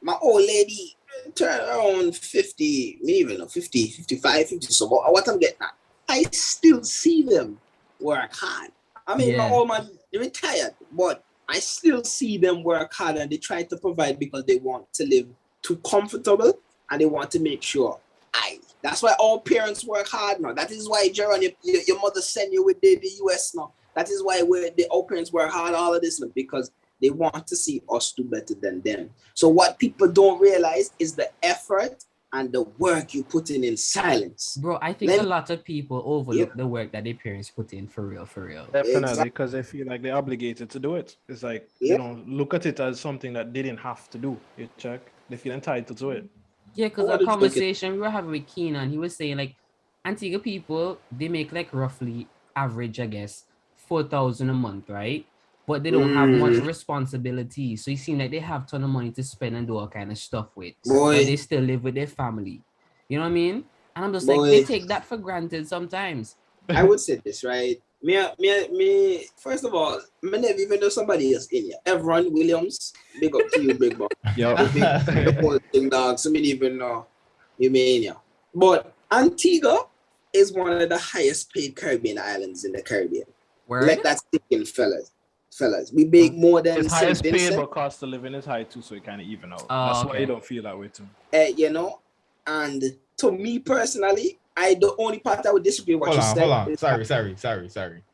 My old lady turned around 50, maybe even 50, 55, 50. So what I'm getting at, I still see them work hard. I mean, my old man retired, but I still see them work hard and they try to provide because they want to live too comfortable and they want to make sure that's why all parents work hard now. That is why Jaron, your mother sent you with the US now. That is why all parents work hard, all of this, because they want to see us do better than them. So what people don't realize is the effort and the work you put in silence. Bro, I think a lot of people overlook the work that their parents put in for real. Definitely, because they feel like they're obligated to do it. It's like, you know, look at it as something that they didn't have to do. You check. They feel entitled to it. Yeah, because a conversation we were having with Keenan, he was saying like Antigua people, they make like roughly average, I guess, 4,000 a month, right? But they don't have much responsibility. So it seems like they have a ton of money to spend and do all kind of stuff with. But they still live with their family. You know what I mean? And I'm just like, they take that for granted sometimes. I would say this, right? Me, first of all, I never even know somebody else in here. Everyone Williams, big up to you, big boy. Yo. The whole thing, dog. So many even know you mean yeah. But Antigua is one of the highest paid Caribbean islands in the Caribbean. Word? Let that stick in, fellas. We make more than it's highest St. paid, Vincent. but cost of living is high too, so it kind of even out. Oh, That's okay. why you don't feel that way too. You know, and to me personally, The only part I would disagree with what Hold you on. said.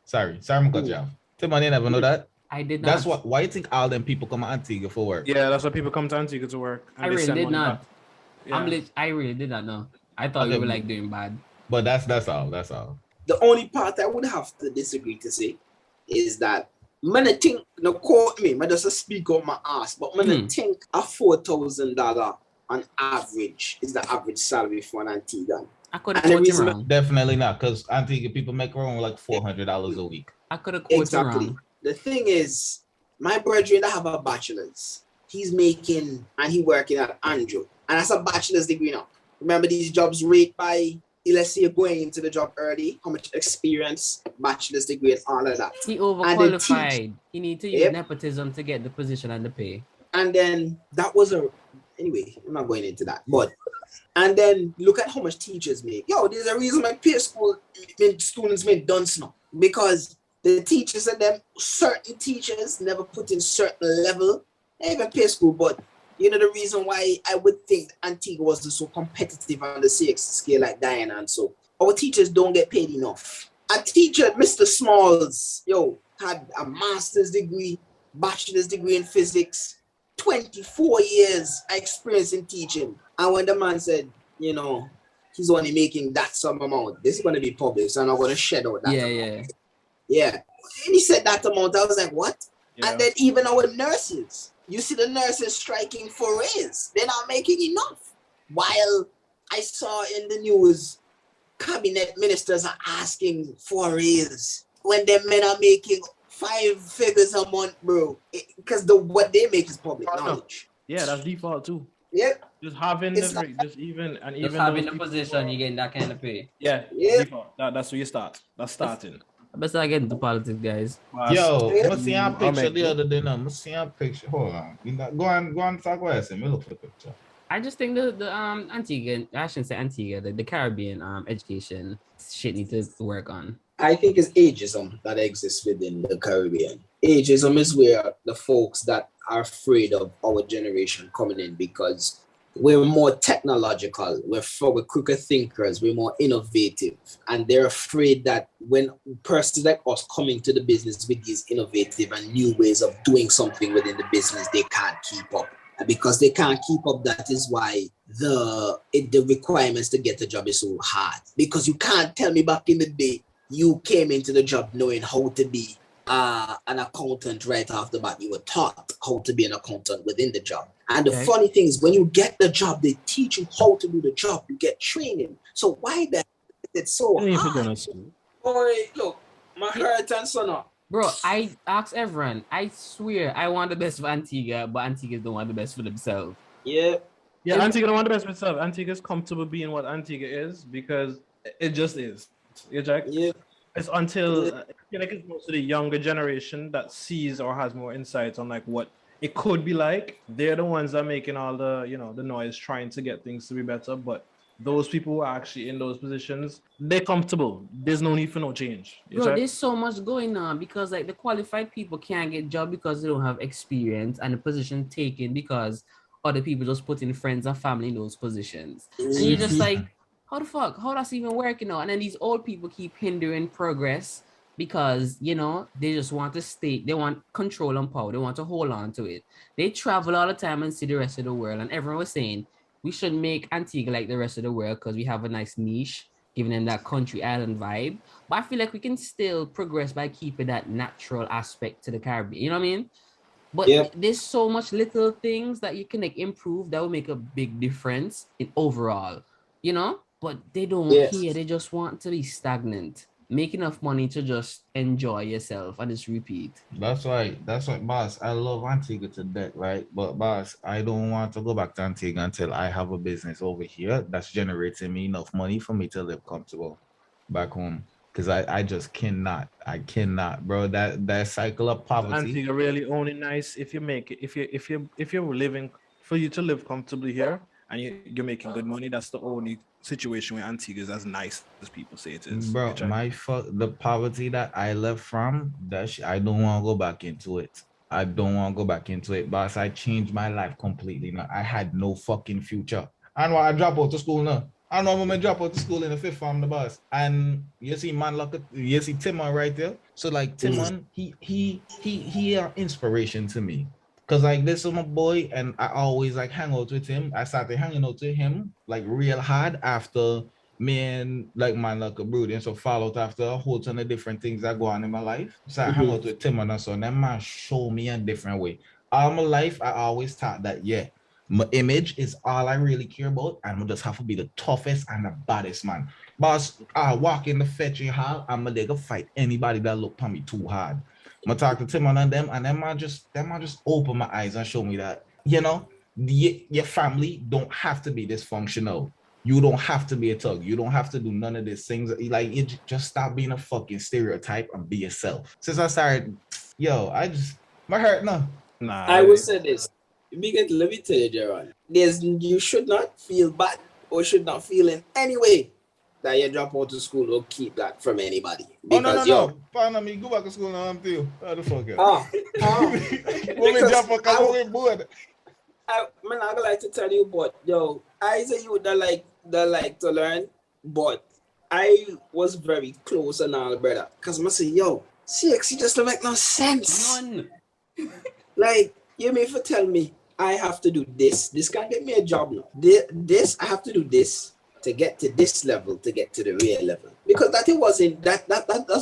Sorry, I'm cut you off. Timon, you never know that. I did That's not. why you think all them people come to Antigua for work? Yeah, that's why people come to Antigua to work. And I they really send did money not. back. Yeah. I really did not know. I thought we Okay, were like doing bad. but that's all. The only part I would have to disagree to say is that man, I think, no quote me, I just speak on my ass, but man, I think a $4,000 on average is the average salary for an Antiguan. I could have quoted wrong. Definitely not, because Antigua people make around like $400 a week. I could have quoted Exactly. wrong. The thing is, my brethren that have a bachelor's, he's making, and he working at Andrew, and that's a bachelor's degree now. Remember, these jobs rate by, let's say you're going into the job early, how much experience, bachelor's degree, and all of that. He overqualified. He need to use nepotism to get the position and the pay. And then that was anyway, I'm not going into that. But and then look at how much teachers make. Yo, there's a reason my peer school students make dunce now. Because the teachers and them, certain teachers never put in certain level, even peer school, but you know the reason why I would think Antigua was so competitive on the CX scale like Diana, and so our teachers don't get paid enough. A teacher, Mr. Smalls, had a master's degree, bachelor's degree in physics, 24 years experience in teaching. And when the man said, he's only making that some amount, this is going to be public, so I'm not going to shed out that amount. Yeah. And he said that amount, I was like, what? Yeah. And then even our nurses, you see the nurses striking for raise. They're not making enough. While I saw in the news, cabinet ministers are asking for a raise when the men are making 5 figures a month, bro. Because what they make is public knowledge. Yeah, that's default too. Yeah. Just having having the position, you getting that kind of pay. Yeah. Default. That's where you start. That's starting. I better start getting into politics, guys. Yo, let's see your picture the other day now. Let's see your picture. Hold on. Go on talk about it. Look for the picture. I just think the Antigua, I shouldn't say Antigua, the Caribbean education shit needs to work on. I think it's ageism that exists within the Caribbean. Ageism is where the folks that are afraid of our generation coming in because we're more technological, we're quicker thinkers, we're more innovative, and they're afraid that when persons like us coming to the business with these innovative and new ways of doing something within the business, they can't keep up. And because they can't keep up, that is why the requirements to get a job is so hard. Because you can't tell me back in the day, you came into the job knowing how to be an accountant right off the bat. You were taught how to be an accountant within the job. And the funny thing is, when you get the job, they teach you how to do the job. You get training. So why that it's so hard? Boy, look, my heart and son up. Bro, I ask everyone. I swear, I want the best for Antigua, but Antiguans don't want the best for themselves. Yeah. Yeah, Antigua don't want the best for itself. Antigua's comfortable being what Antigua is because it just is. You Jack? Yeah. It's until I feel like it's mostly the younger generation that sees or has more insights on like what it could be like. They're the ones that are making all the the noise trying to get things to be better. But those people who are actually in those positions, they're comfortable. There's no need for no change. Bro, there's so much going on because like the qualified people can't get job because they don't have experience and the position taken because other people just put in friends and family in those positions. And you're just like, how the fuck? How that's even working out? And then these old people keep hindering progress because, they just want to stay. They want control and power. They want to hold on to it. They travel all the time and see the rest of the world. And everyone was saying, we should make Antigua like the rest of the world because we have a nice niche, giving them that country island vibe. But I feel like we can still progress by keeping that natural aspect to the Caribbean. You know what I mean? But there's so much little things that you can improve that will make a big difference in overall, But they don't care. They just want to be stagnant. Make enough money to just enjoy yourself and just repeat. That's right, boss. I love Antigua to death, right? But boss, I don't want to go back to Antigua until I have a business over here that's generating me enough money for me to live comfortable back home. Because I just cannot. I cannot, bro. That cycle of poverty. Antigua really only nice if you make it. If you're living for you to live comfortably here and you're making good money. That's the only situation where Antigua is as nice as people say it is. Bro, the poverty that I left from, I don't want to go back into it. I don't want to go back into it, boss. I changed my life completely now. I had no fucking future. And I drop out of school now. I know when I drop out to school in the fifth form the bus, and you see man like you see Timon right there. So like Timon, he an inspiration to me. Cause like this is my boy, and I always like hang out with him. I started hanging out with him like real hard after me and like man like a brood, and so followed after a whole ton of different things that go on in my life. So I hang out with Timon and so that man show me a different way. All my life, I always thought that my image is all I really care about, and I just have to be the toughest and the baddest man. Boss, I walk in the fetching hall, I'm gonna fight anybody that look for me too hard. I'm gonna talk to Timon and them man just open my eyes and show me that, your family don't have to be dysfunctional. You don't have to be a thug. You don't have to do none of these things. Like, you just stop being a fucking stereotype and be yourself. Since I started, my heart, no. Nah, I will say this. Because let me tell you, Jaron, you should not feel bad or should not feel in any way that you drop out of school or keep that from anybody. Because, no. Find me, go back to school now, I'm too. How the fuck? When we drop out, because we're bored. I'm not gonna like to tell you, but I say you that like to learn, but I was very close and all, brother. Because I say, CX, just don't make no sense. None. Like, you may for tell me I have to do this. This can't get me a job now. This I have to do this to get to this level, to get to the real level. Because that's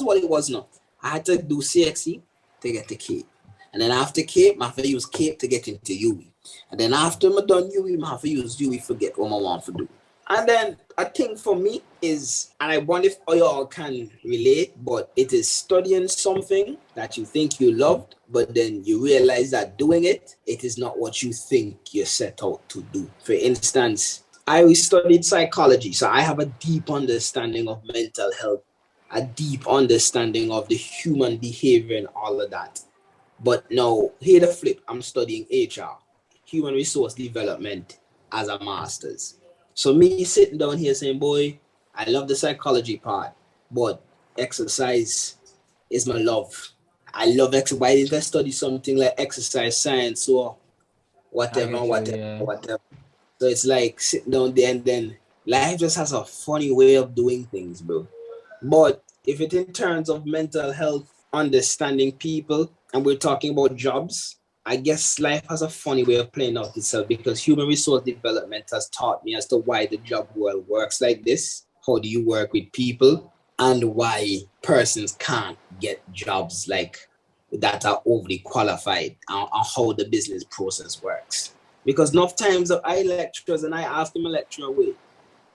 what it was not. I had to do CXE to get to Cape. And then after Cape, I have to use Cape to get into UE. And then after I'm done UE, I have to use UE to get what I want to do. And then a thing for me is, and I wonder if y'all can relate, but it is studying something that you think you loved, but then you realize that doing it is not what you think you set out to do. For instance, I studied psychology, so I have a deep understanding of mental health, a deep understanding of the human behavior and all of that. But now, here the flip, I'm studying HR, human resource development, as a master's. So me sitting down here saying, boy, I love the psychology part, but exercise is my love. I love exercise. Why didn't I study something like exercise science or whatever. So it's like sitting down there, and then life just has a funny way of doing things, bro. But if it in terms of mental health, understanding people, and we're talking about jobs, I guess life has a funny way of playing out itself, because human resource development has taught me as to why the job world works like this. How do you work with people, and why persons can't get jobs like that are overly qualified, and how the business process works. Because enough times I lecturers and I ask them a lecturer, wait,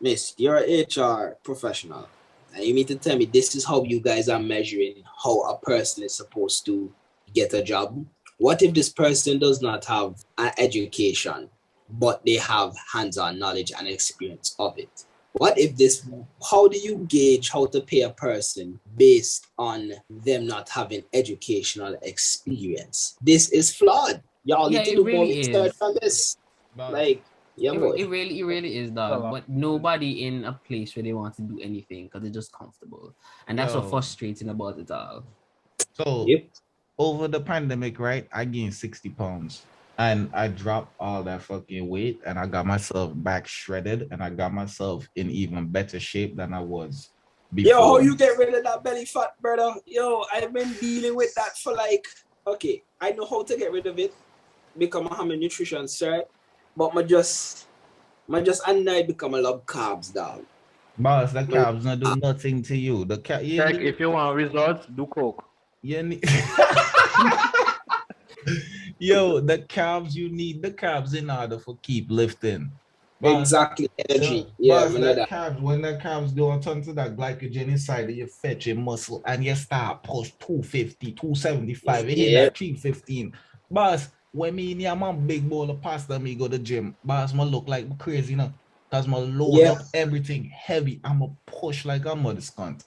miss, you're an HR professional, and you mean to tell me this is how you guys are measuring how a person is supposed to get a job? What if this person does not have an education, but they have hands-on knowledge and experience of it? What if how do you gauge how to pay a person based on them not having educational experience? This is flawed. Y'all need to do more research on this. Like, it really is, dog. But nobody in a place where they want to do anything because they're just comfortable. And that's what's frustrating about it all. So, over the pandemic, right, I gained 60 pounds. And I dropped all that fucking weight, and I got myself back shredded, and I got myself in even better shape than I was before. How you get rid of that belly fat, brother? I've been dealing with that for I know how to get rid of it because I have a nutrition cert, but I just become a love carbs, dog. Boss, the carbs not do nothing to you. If you want results, do coke. The carbs, you need the carbs in order for keep lifting. Exactly, energy. When the carbs go and turn to that glycogen inside of your fetching muscle, and you start push 250, 275, you hit that 315. Boss, when me and your mom big bowl of pasta, me go to the gym, boss, I look like crazy, because I load up everything heavy. I'm a push like a mother scunt.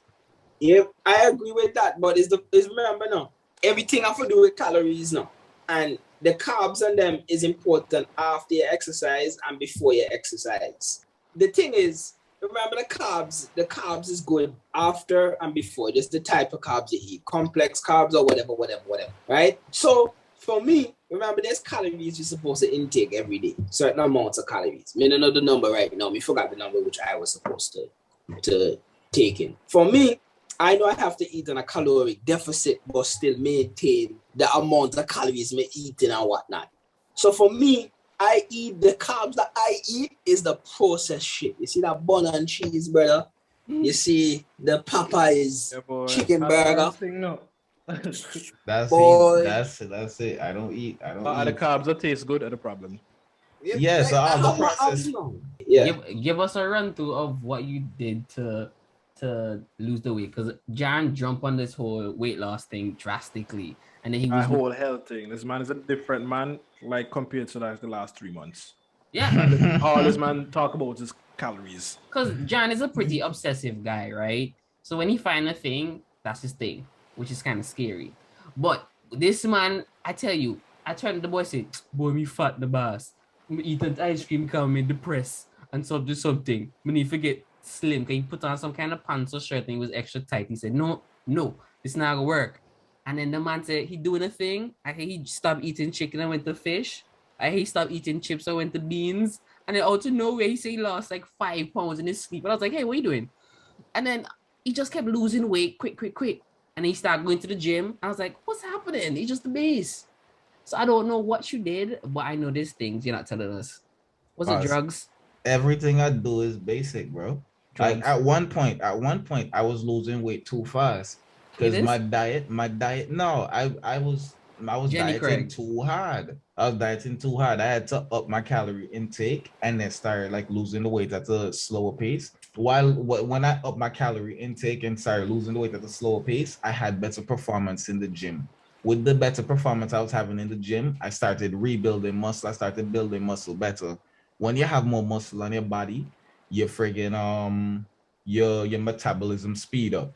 Yep, I agree with that, but it's remember now, everything have to do with calories now. And the carbs on them is important after you exercise and before you exercise. The thing is, remember the carbs is good after and before, just the type of carbs you eat, complex carbs or whatever, right? So for me, remember there's calories you're supposed to intake every day. Certain amounts of calories. I don't know the number right now. I forgot the number which I was supposed to take in. For me, I know I have to eat on a caloric deficit, but still maintain the amount of calories I'm eating and whatnot. So for me, I eat the carbs that I eat is the processed shit. You see that bun and cheese, brother? You see the Popeyes chicken burger. That's Boy. it. That's it. I don't eat. Are the carbs that taste good are the problem? Yeah, so all the process. Yeah. Give us a run through of what you did to lose the weight, because Jan jumped on this whole weight loss thing drastically, and then he My was whole health thing. This man is a different man, like compared to like the last 3 months. yeah, All this man talk about is calories. because Jan is a pretty obsessive guy, right? So when he find a thing, that's his thing, which is kind of scary. But this man, I tell you, I turned to the boy say, boy, me fat the boss. Me eat that ice cream, come me depressed and something. Me need to get slim. Can you put on some kind of pants or shirt and he was extra tight? He said, no, this not gonna work. And then the man said he doing a thing. I think he stopped eating chicken and went to fish. I he stopped eating chips and went to beans. And then out of nowhere, he said he lost like 5 pounds in his sleep. And I was like, hey, what are you doing? And then he just kept losing weight quick. And he started going to the gym. I was like, what's happening? He's just the base. So I don't know what you did, but I know there's things you're not telling us. Was it drugs? Everything I do is basic, bro. Drugs. Like at one point, I was losing weight too fast because my diet. No, I was Jenny dieting Craig. too hard. I was dieting too hard. I had to up my calorie intake and then started like losing the weight at a slower pace. When I up my calorie intake and started losing the weight at a slower pace, I had better performance in the gym. With the better performance I was having in the gym, I started rebuilding muscle. I started building muscle better. When you have more muscle on your body, your friggin' your metabolism speed up.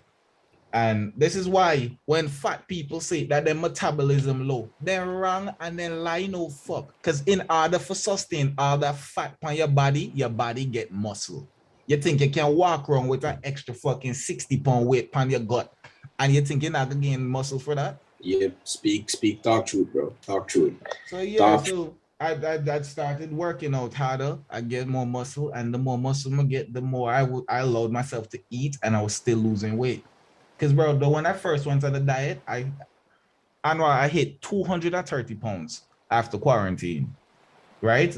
And this is why when fat people say that their metabolism low, they're wrong and they lie no fuck. Because in order for sustain all that fat on your body get muscle. You think you can walk around with an extra fucking 60-pound weight on your gut, and you think you're not gonna gain muscle for that? Yeah, speak, talk truth, bro. Talk truth. So yeah, so I started working out harder. I get more muscle, and the more muscle I get, the more I allowed myself to eat, and I was still losing weight. Because bro, when I first went on the diet, I hit 230 pounds after quarantine, right?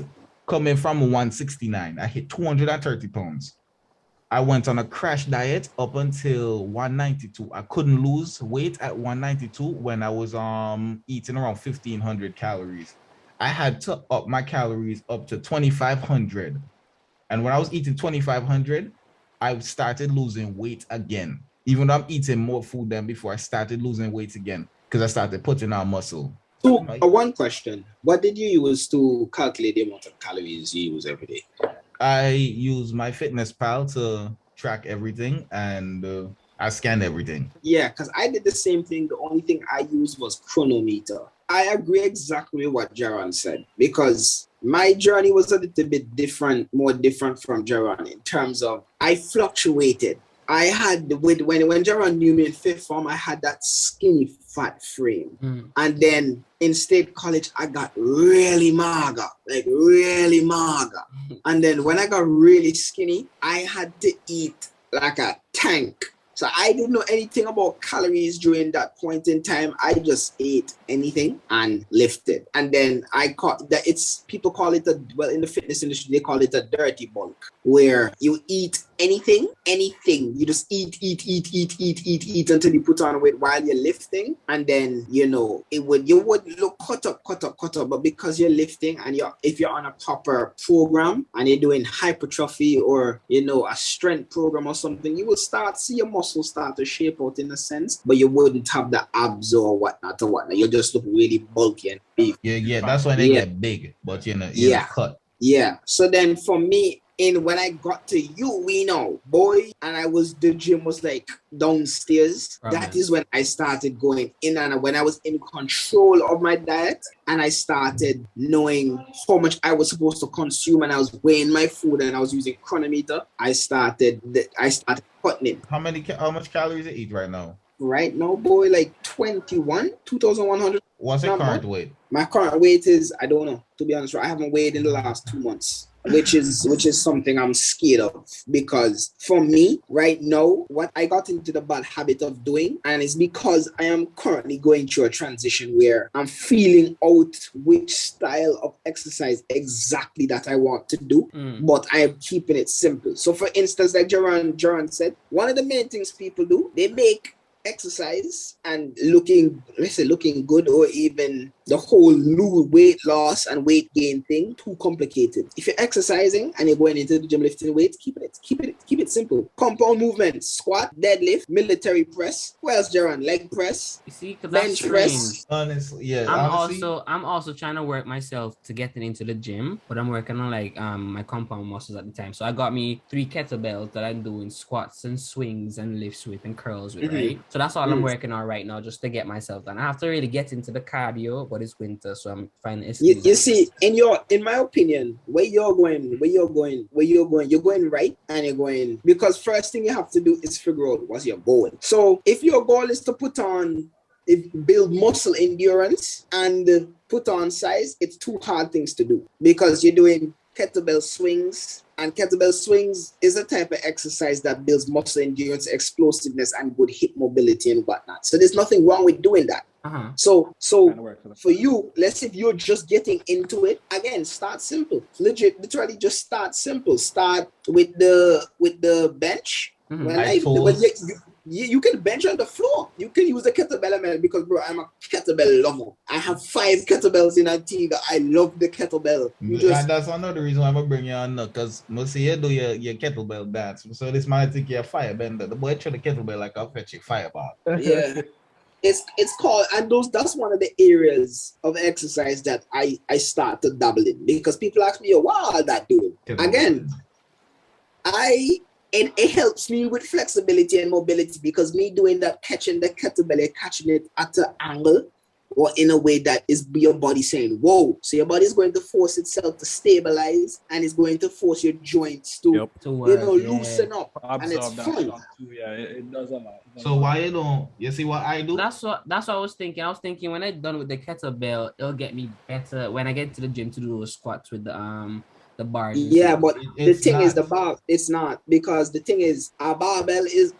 Coming from 169, I hit 230 pounds. I went on a crash diet up until 192. I couldn't lose weight at 192 when I was eating around 1,500 calories. I had to up my calories up to 2,500. And when I was eating 2,500, I started losing weight again. Even though I'm eating more food than before, I started losing weight again because I started putting on muscle. So, one question. What did you use to calculate the amount of calories you use every day? I use my fitness pal to track everything, and I scan everything. Yeah, because I did the same thing. The only thing I used was chronometer. I agree exactly with what Jaron said, because my journey was a little bit different, more different from Jaron in terms of I fluctuated. I had when Jaron knew me in fifth form, I had that skinny fat frame. And then in state college, I got really mager. And then when I got really skinny, I had to eat like a tank. So I didn't know anything about calories during that point in time. I just ate anything and lifted. And then I caught that people call it in the fitness industry, they call it a dirty bulk, where you eat anything. You just eat until you put on weight while you're lifting. And then, you would look cut up. But because you're lifting and if you're on a proper program and you're doing hypertrophy or, a strength program or something, you will see your muscles start to shape out in a sense, but you wouldn't have the abs or whatnot. You'll just look really bulky and beef. Yeah, that's when they get big, but cut. Yeah. So then for me, when I got to boy, and the gym was like downstairs. That is when I started going in, and when I was in control of my diet and I started knowing how much I was supposed to consume, and I was weighing my food and I was using chronometer, I started cutting it. How much calories you eat right now? Right now, boy, like 2,100. What's your Not current much. weight? My current weight is, I don't know, to be honest. I haven't weighed in the last 2 months, which is something I'm scared of, because for me right now, what I got into the bad habit of doing, and it's because I am currently going through a transition where I'm feeling out which style of exercise exactly that I want to do, but I'm keeping it simple. So for instance, like Jaron said, one of the main things people do, they make exercise and looking good, or even the whole weight loss and weight gain thing, too complicated. If you're exercising and you're going into the gym lifting weights, keep it simple. Compound movements: squat, deadlift, military press. What else, Jaron? Leg press, You see, because that's bench strange. press. Honestly, yeah. I'm also trying to work myself to getting into the gym, but I'm working on like my compound muscles at the time. So I got me 3 kettlebells that I'm doing squats and swings and lifts with and curls with, right? So that's all I'm working on right now, just to get myself done. I have to really get into the cardio, but it's winter, so I'm finding excuses. You see, in my opinion, you're going right, and you're going, because first thing you have to do is figure out what's your goal. So if your goal is to build muscle endurance and put on size, it's 2 hard things to do, because you're doing kettlebell swings, and kettlebell swings is a type of exercise that builds muscle endurance, explosiveness, and good hip mobility and whatnot. So there's nothing wrong with doing that. So for you, let's say if you're just getting into it, again, start simple. Literally just start simple. Start with the bench. You can bench on the floor. You can use the kettlebell, man, because bro, I'm a kettlebell lover. I have 5 kettlebells in Antigua. I love the kettlebell. That's another reason why I'm gonna bring you on, because most you do your kettlebell dance. So this might think you're a firebender. The boy throw the kettlebell like I'll fetch a fireball. Yeah. It's called, and that's one of the areas of exercise that I start to dabble in, because people ask me, yo, what are that doing? Again, it helps me with flexibility and mobility, because me doing that, catching the kettlebell, catching it at an angle or in a way that is your body saying, whoa. So your body is going to force itself to stabilize, and it's going to force your joints to loosen up. And it's fun. Yeah, it does a lot. So why you see what I do? That's what I was thinking. I was thinking when I'm done with the kettlebell, it'll get me better when I get to the gym to do those squats with the bars. Yeah, but the thing is, the bar, it's not, because the thing is, a barbell is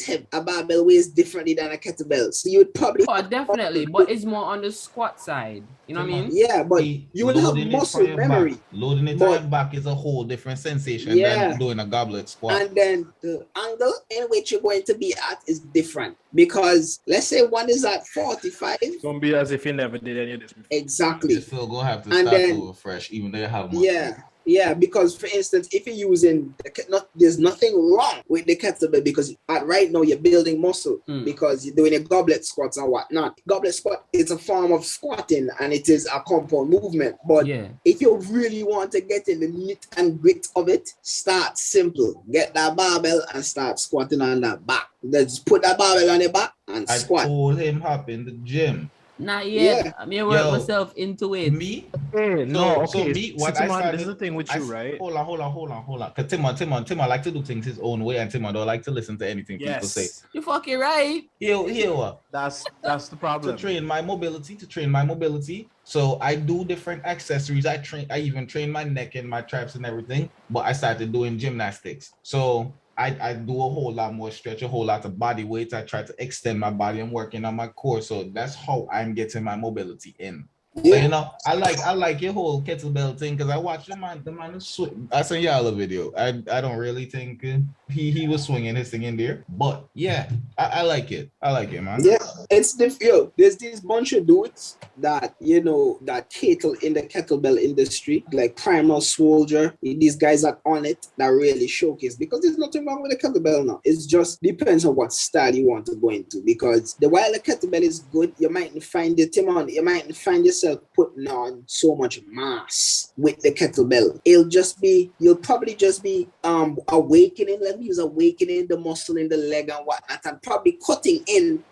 heavy. A barbell weighs differently than a kettlebell. So you would probably definitely, but it's more on the squat side. You know what I mean? Yeah, but you will have muscle memory. Loading it on your back is a whole different sensation than doing a goblet squat. And then the angle in which you're going to be at is different, because let's say one is at 45. Don't be as if you never did any of this before. Exactly. You still gonna have to start over fresh, even though you have more. Yeah, because for instance, if you're using, there's nothing wrong with the kettlebell, because right now you're building muscle because you're doing a goblet squats and whatnot. Goblet squat is a form of squatting, and it is a compound movement. But if you really want to get in the nit and grit of it, start simple. Get that barbell and start squatting on that back. Let's put that barbell on your back and squat. I told him hop in the gym. Not yet. Yeah. I mean, work myself into it. Me? No, okay. So me, what I started, this is the thing with you, right? Hold on. Because Timon like to do things his own way, and Timon don't like to listen to anything people say. You fucking right. Here what? That's the problem. To train my mobility. So I do different accessories. I even train my neck and my traps and everything. But I started doing gymnastics. So I do a whole lot more stretch, a whole lot of body weight. I try to extend my body and working on my core. So that's how I'm getting my mobility in. Yeah. So, I like your whole kettlebell thing, because I watched the man swing. I sent y'all a video. I don't really think he was swinging his thing in there, but yeah, I like it. I like it, man. Yeah, it's there's this bunch of dudes that that cater in the kettlebell industry, like Primal Soldier. These guys are on it that really showcase, because there's nothing wrong with the kettlebell now. It just depends on what style you want to go into, because while the kettlebell is good, you might find yourself putting on so much mass with the kettlebell. You'll probably just be awakening. Let me use awakening the muscle in the leg and whatnot, and probably cutting in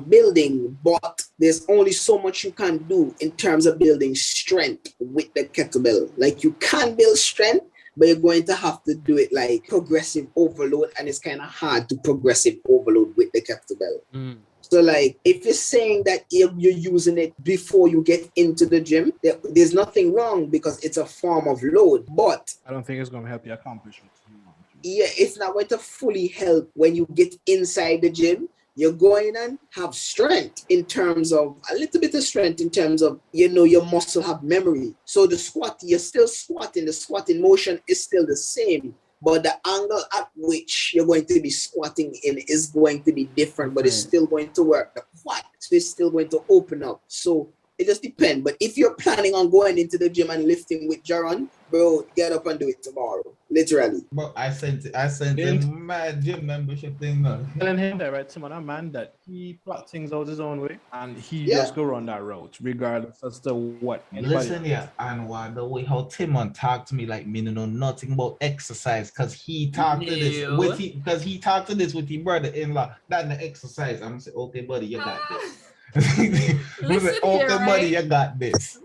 building, but there's only so much you can do in terms of building strength with the kettlebell. Like, you can build strength, but you're going to have to do it like progressive overload, and it's kind of hard to progressive overload with the kettlebell. So like, if you're saying that you're using it before you get into the gym, there's nothing wrong because it's a form of load. But I don't think it's going to help you accomplish what you want to. yeah, it's not going to fully help when you get inside the gym. You're going and have strength in terms of a little bit of strength in terms of, your muscle have memory. So the squat, you're still squatting. The squatting motion is still the same, but the angle at which you're going to be squatting in is going to be different, but it's still going to work. The quad, so it's still going to open up. So it just depends. But if you're planning on going into the gym and lifting with Jaron, bro, get up and do it tomorrow. Literally. But I sent him my gym membership thing. Telling him that, right, Simon, a man that he plot things out his own way and he just go run that route, regardless as to what anybody. Listen here, Anwar, the way how Timon talked to me like me know nothing about exercise because he talked to this with his brother-in-law. That the exercise. I'm saying, okay, buddy, you got this. Buddy, you got this.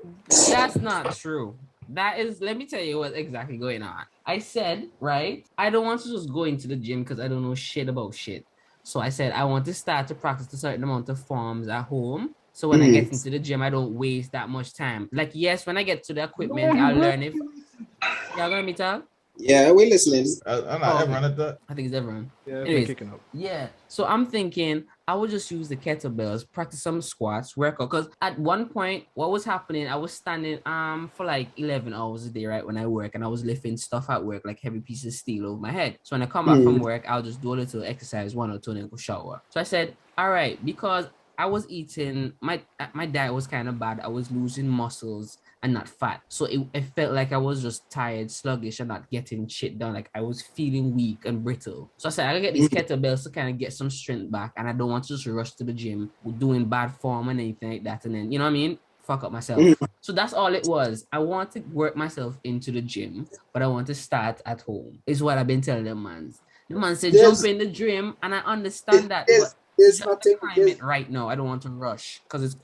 That's not true. That is, let me tell you what's exactly going on. I said, right, I don't want to just go into the gym because I don't know shit about shit. So I said, I want to start to practice a certain amount of forms at home. So when I get into the gym, I don't waste that much time. Like, yes, when I get to the equipment, I'll learn if... Y'all gonna me talk? Yeah, we're listening. I'm not everyone at that. I think it's everyone. Yeah, anyways, kicking up. Yeah. So I'm thinking I would just use the kettlebells, practice some squats, work out. Because at one point, what was happening, I was standing for like 11 hours a day, right, when I work, and I was lifting stuff at work, like heavy pieces of steel over my head. So when I come back from work, I'll just do a little exercise, 1 or 2, and then go shower. So I said, all right, because I was eating, my diet was kind of bad. I was losing muscles and not fat. So it felt like I was just tired, sluggish, and not getting shit done. Like I was feeling weak and brittle. So I said, I gotta get these kettlebells to kind of get some strength back. And I don't want to just rush to the gym doing bad form and anything like that. And then, you know what I mean? Fuck up myself. So that's all it was. I want to work myself into the gym, but I want to start at home, is what I've been telling them, man. The man said, jump in the gym, and I understand that. There's nothing right now. I don't want to rush because it's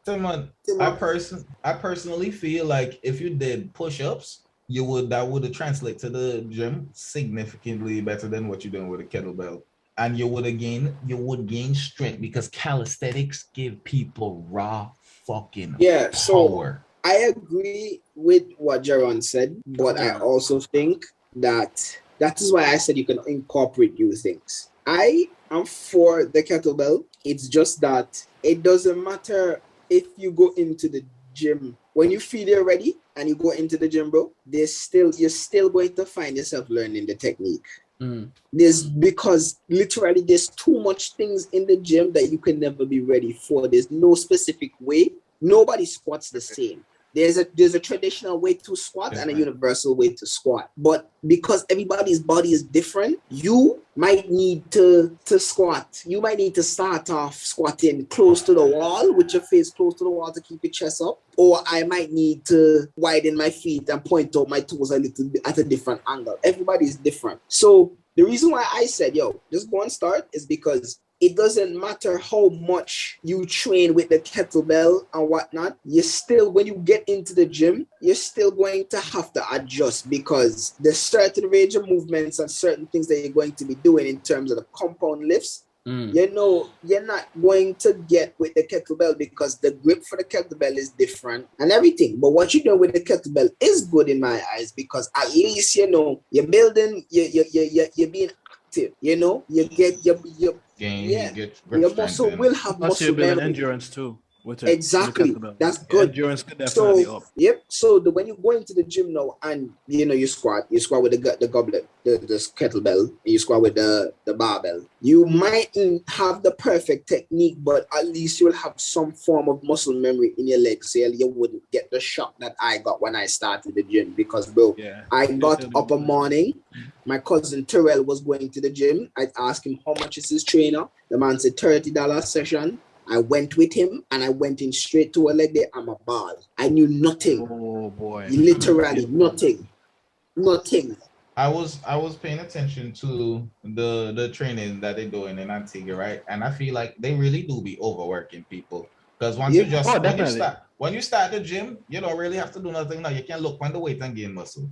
Timon. I personally feel like if you did push-ups, that would translate to the gym significantly better than what you're doing with a kettlebell. And you would gain strength because calisthenics give people raw fucking power. So I agree with what Jaron said, but I also think that is why I said you can incorporate new things. I am for the kettlebell. It's just that it doesn't matter if you go into the gym. When you feel you're ready and you go into the gym, bro, you're still going to find yourself learning the technique. Because literally there's too much things in the gym that you can never be ready for. There's no specific way. Nobody squats the same. There's a traditional way to squat and a universal way to squat. But because everybody's body is different, you might need to squat. You might need to start off squatting close to the wall with your face close to the wall to keep your chest up. Or I might need to widen my feet and point out my toes a little bit at a different angle. Everybody is different. So the reason why I said, just go and start is because it doesn't matter how much you train with the kettlebell and whatnot, when you get into the gym, you're still going to have to adjust because there's certain range of movements and certain things that you're going to be doing in terms of the compound lifts. You're not going to get with the kettlebell because the grip for the kettlebell is different and everything. But what you're doing with the kettlebell is good in my eyes because at least, you're building, you're being active, you get your muscle will have muscle memory. Endurance too. Exactly. That's good. Endurance could definitely up. Yep. So when you go into the gym now and you squat with the goblet, the kettlebell, you squat with the barbell. You mightn't have the perfect technique, but at least you'll have some form of muscle memory in your legs. So you wouldn't get the shock that I got when I started the gym because I got up a morning. My cousin Terrell was going to the gym. I asked him how much is his trainer. The man said $30 session. I went with him and I went in straight to a leg day. I'm a ball. I knew nothing. Oh boy. Literally nothing. Nothing. I was paying attention to the training that they're doing in Antigua, right? And I feel like they really do be overworking people. Because when you start the gym, you don't really have to do nothing now. You can look on the weight and gain muscle.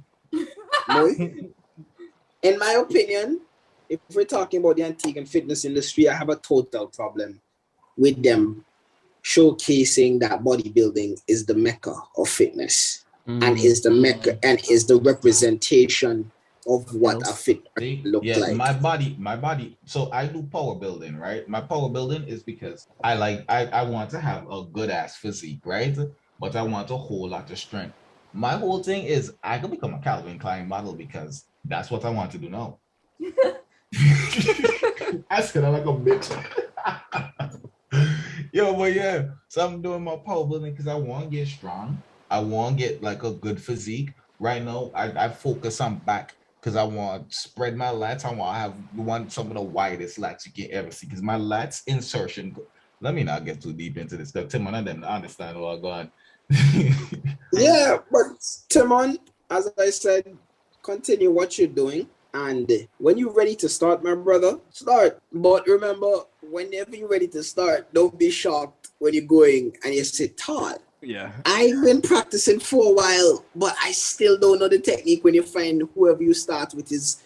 In my opinion, if we're talking about the Antiguan fitness industry, I have a total problem. with them showcasing that bodybuilding is the mecca of fitness and is the mecca and is the representation of what a fit See? look Yeah, like. my body. So I do power building, right? My power building is because I want to have a good ass physique, right? But I want a whole lot of strength. My whole thing is I could become a Calvin Klein model because that's what I want to do now. I said I like a bitch. Yo, but yeah, so I'm doing my power building because I want to get strong. I want to get like a good physique. Right now, I focus on back because I want to spread my lats. I want some of the widest lats you can ever see because my lats insertion. Let me not get too deep into this stuff. Tim and them understand what I'm going. Yeah, but Timon, as I said, continue what you're doing. And when you're ready to start, my brother, start. But remember, whenever you're ready to start, don't be shocked when you're going and you sit tall. Yeah. I've been practicing for a while, but I still don't know the technique when you find whoever you start with is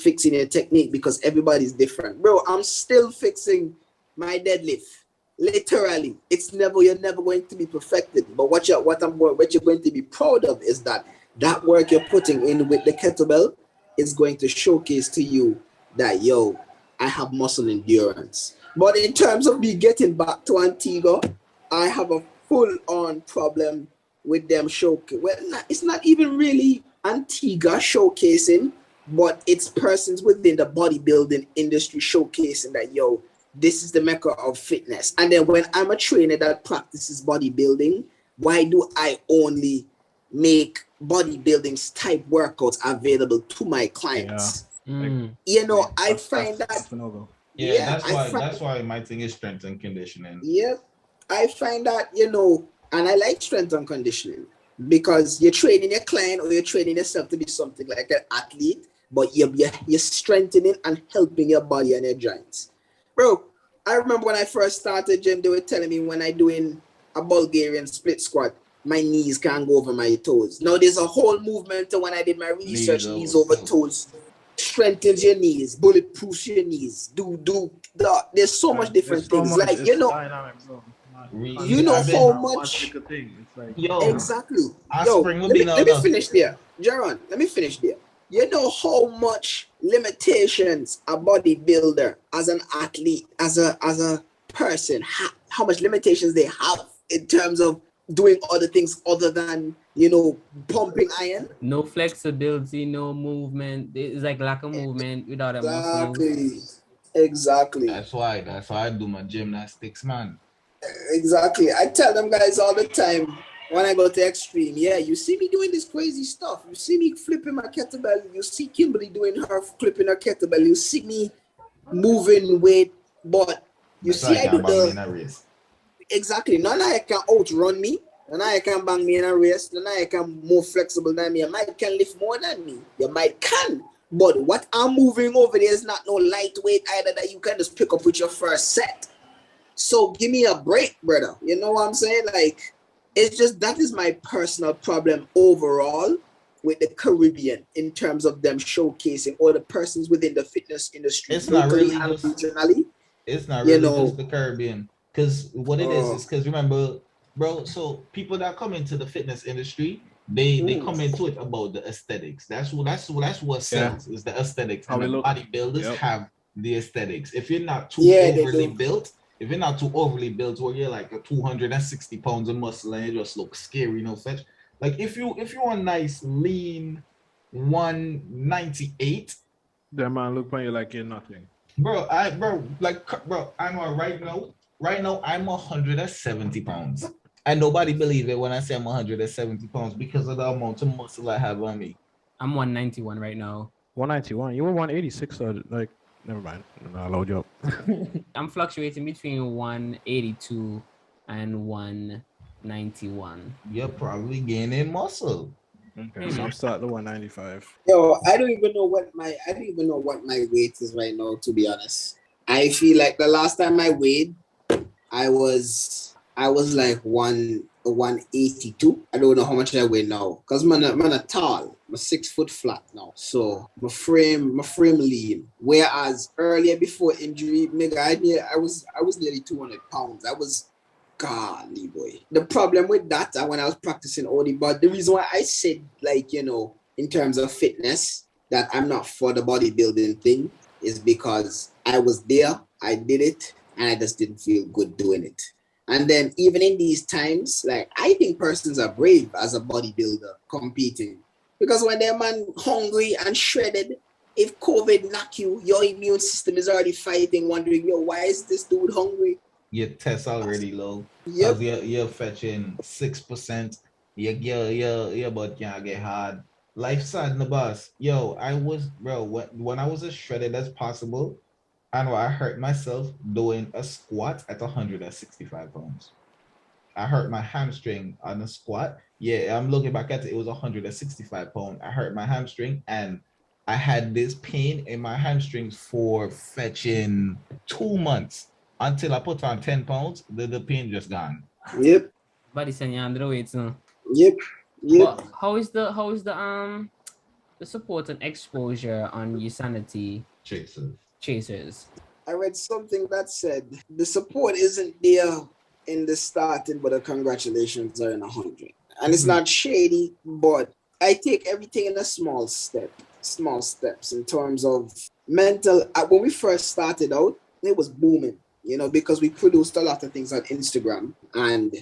fixing your technique because everybody's different. Bro, I'm still fixing my deadlift. Literally. You're never going to be perfected. But what you're going to be proud of is that work you're putting in with the kettlebell is going to showcase to you that I have muscle endurance. But in terms of me getting back to Antigua, I have a full-on problem with them showcase. Well, it's not even really Antigua showcasing, but it's persons within the bodybuilding industry showcasing that this is the mecca of fitness. And then when I'm a trainer that practices bodybuilding, why do I only make bodybuilding type workouts available to my clients? I find that. Yeah, that's why my thing is strength and conditioning. Yeah, I find that, and I like strength and conditioning because you're training your client or you're training yourself to be something like an athlete, but you're strengthening and helping your body and your joints. Bro, I remember when I first started gym, they were telling me when I doing a Bulgarian split squat, my knees can't go over my toes. Now there's a whole movement to when I did my research, knees over toes, strengthens your knees, bulletproofs your knees. There's so much different things. Like, dynamic, bro. How much. It's like, exactly. Let me finish there. Jaron, let me finish there. You know how much limitations a bodybuilder, as an athlete, as a person, how much limitations they have in terms of doing other things other than, pumping iron? No flexibility, no movement. It's like lack of movement without a muscle. Exactly. That's why I do my gymnastics, man. Exactly. I tell them guys all the time when I go to extreme, you see me doing this crazy stuff. You see me flipping my kettlebell. You see Kimberly doing her flipping her kettlebell. You see me moving weight, but you see I do the exactly. None of you can outrun me. None of you can bang me in a race. None of you can more flexible than me. You might can lift more than me. You might can. But what I'm moving over there is not no lightweight either that you can just pick up with your first set. So give me a break, brother. You know what I'm saying? Like, it's just that is my personal problem overall with the Caribbean in terms of them showcasing all the persons within the fitness industry. It's not really just the Caribbean. Because what it is because remember, bro, so people that come into the fitness industry, they come into it about the aesthetics. That's what sells is the aesthetics. And the bodybuilders have the aesthetics. If you're not too overly built, if you're not too overly built, where you're like a 260 pounds of muscle and you just look scary, such. Like if you're a nice lean 198, that man look on you like you're nothing. Bro, Anwar, right now I'm 170 pounds. And nobody believe it when I say I'm 170 pounds because of the amount of muscle I have on me. I'm 191 right now. 191? You were 186, so like, never mind. I'll load you up. I'm fluctuating between 182 and 191. You're probably gaining muscle. Okay, so I'm starting at 195. I don't even know what my weight is right now, to be honest. I feel like the last time I weighed, I was like 182. I don't know how much I weigh now. Because man a tall. I'm 6 foot flat now. So my frame lean. Whereas earlier before injury, I was nearly 200 pounds. I was golly boy. The problem with that when I was practicing OD, but the reason why I said like, in terms of fitness, that I'm not for the bodybuilding thing is because I was there, I did it, and I just didn't feel good doing it. And then even in these times, like I think persons are brave as a bodybuilder competing. Because when they're man hungry and shredded, if COVID knock you, your immune system is already fighting, wondering, why is this dude hungry? Your test already low. Yep. You're fetching 6%. Your butt can't get hard. Life sad in the bus. When I was as shredded as possible, and I hurt myself doing a squat at 165 pounds. I hurt my hamstring on a squat. Yeah, I'm looking back at it. It was 165 pounds. I hurt my hamstring, and I had this pain in my hamstrings for fetching 2 months until I put on 10 pounds. The pain just gone. Yep. Body saying you're underweight, so. Yep. But how is the support and exposure on your sanity chasers? I read something that said the support isn't there in the starting, but the congratulations are in 100. And it's not shady, but I take everything in a small steps in terms of mental. When we first started out, it was booming, because we produced a lot of things on Instagram, and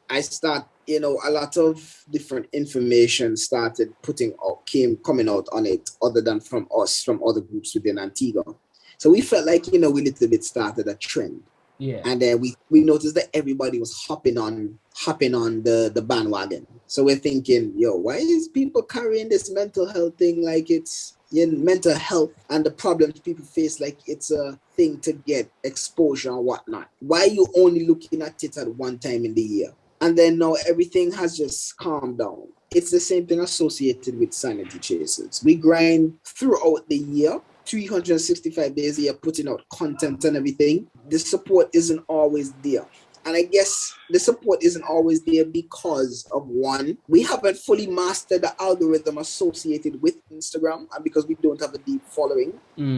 I start, a lot of different information started coming out on it, other than from other groups within Antigua. So we felt like, we little bit started a trend. Yeah. And then we noticed that everybody was hopping on the bandwagon. So we're thinking, why is people carrying this mental health thing like it's mental health and the problems people face like it's a thing to get exposure and whatnot? Why are you only looking at it at one time in the year? And then now everything has just calmed down. It's the same thing associated with sanity chasers. We grind throughout the year, 365 days a year, putting out content and everything. The support isn't always there. And I guess the support isn't always there because of one, we haven't fully mastered the algorithm associated with Instagram, and because we don't have a deep following.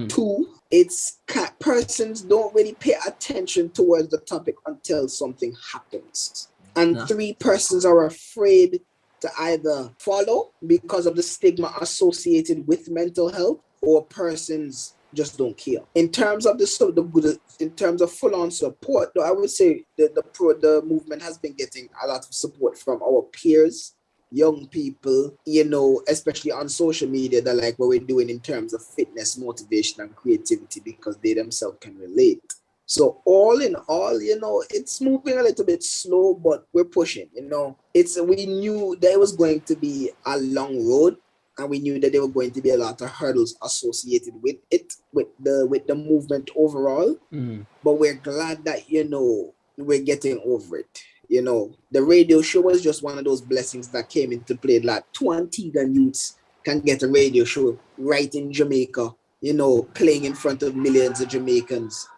Two, it's persons don't really pay attention towards the topic until something happens. And three, persons are afraid to either follow because of the stigma associated with mental health, or persons just don't care. In terms of in terms of full-on support, though, I would say the movement has been getting a lot of support from our peers, young people, especially on social media, that like what we're doing in terms of fitness, motivation, and creativity, because they themselves can relate. So all in all, it's moving a little bit slow, but we're pushing. We knew there was going to be a long road, and we knew that there were going to be a lot of hurdles associated with it, with the movement overall. But we're glad that we're getting over it. The radio show was just one of those blessings that came into play. Like 2 Antiguan youths can get a radio show right in Jamaica, playing in front of millions of Jamaicans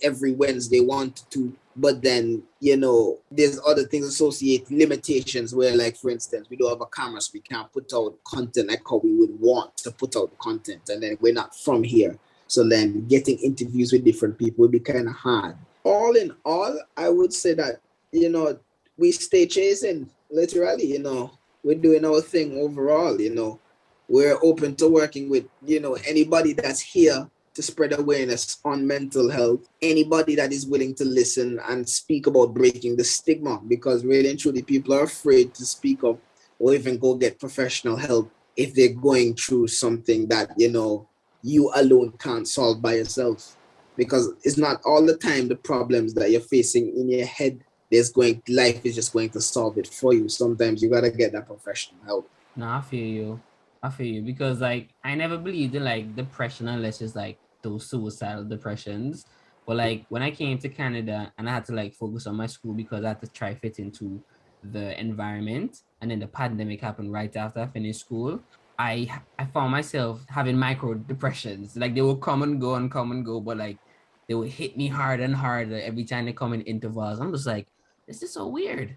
every Wednesday, 1 to 2. But then, there's other things associated, limitations where, like, for instance, we don't have a camera, so we can't put out content like how we would want to put out content. And then we're not from here. So then getting interviews with different people would be kind of hard. All in all, I would say that, we stay chasing, literally, we're doing our thing overall, We're open to working with, anybody that's here to spread awareness on mental health, anybody that is willing to listen and speak about breaking the stigma, because really and truly people are afraid to speak up or even go get professional help if they're going through something that, you alone can't solve by yourself. Because it's not all the time the problems that you're facing in your head, life is just going to solve it for you. Sometimes you gotta get that professional help. No, I feel you because like I never believed in like depression unless it's like those suicidal depressions. But like when I came to Canada and I had to like focus on my school because I had to try fit into the environment, and then the pandemic happened right after I finished school, I found myself having micro depressions. Like they would come and go, but like they would hit me harder and harder every time they come in intervals. I'm just like, this is so weird.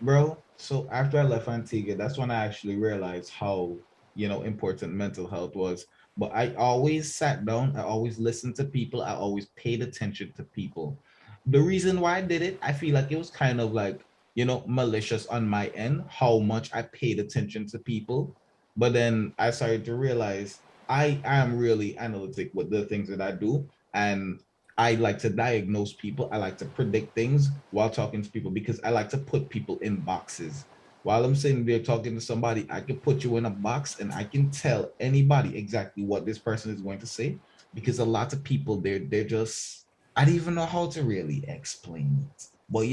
Bro, So after I left Antigua, that's when I actually realized how, important mental health was. But I always sat down, I always listened to people, I always paid attention to people. The reason why I did it, I feel like it was kind of like, malicious on my end, how much I paid attention to people. But then I started to realize I am really analytic with the things that I do. And I like to diagnose people. I like to predict things while talking to people because I like to put people in boxes. While I'm sitting there talking to somebody, I can put you in a box and I can tell anybody exactly what this person is going to say because a lot of people they're just I don't even know how to really explain it. But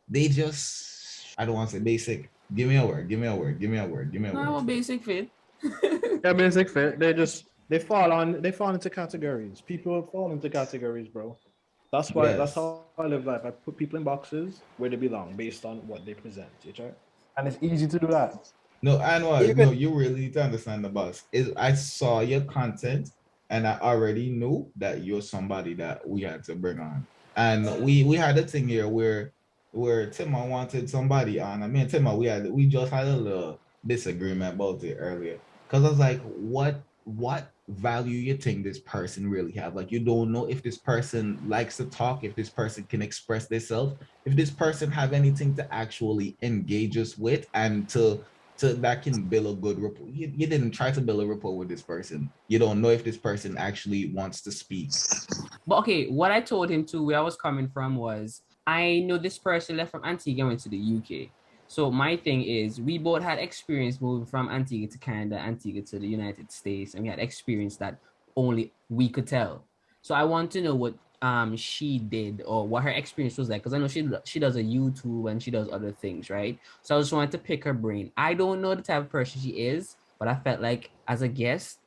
they just I don't want to say basic. Give me a word, give me a word, give me a word, give me a No, word. I'm a basic fit. Yeah, basic fit. They fall into categories. People fall into categories, bro. That's Yes. how I live life. I put people in boxes where they belong based on what they present, right? And it's easy to do that. No, Anwar, Even no, you really need to understand the boss. Is I saw your content and I already knew that you're somebody that we had to bring on. And we had a thing here where Tima wanted somebody on. I mean Tima, we just had a little disagreement about it earlier. Cause I was like, what value you think this person really have? Like you don't know if this person likes to talk, if this person can express themselves, if this person have anything to actually engage us with and to that can build a good rapport. You didn't try to build a rapport with this person. You don't know if this person actually wants to speak. But okay, what I told him too, where I was coming from was I know this person left from Antigua and went to the UK. So my thing is we both had experience moving from Antigua to Canada, Antigua to the United States, and we had experience that only we could tell. So I want to know what she did or what her experience was like because I know she does a YouTube and she does other things, right? So I just wanted to pick her brain. I don't know the type of person she is, but I felt like as a guest,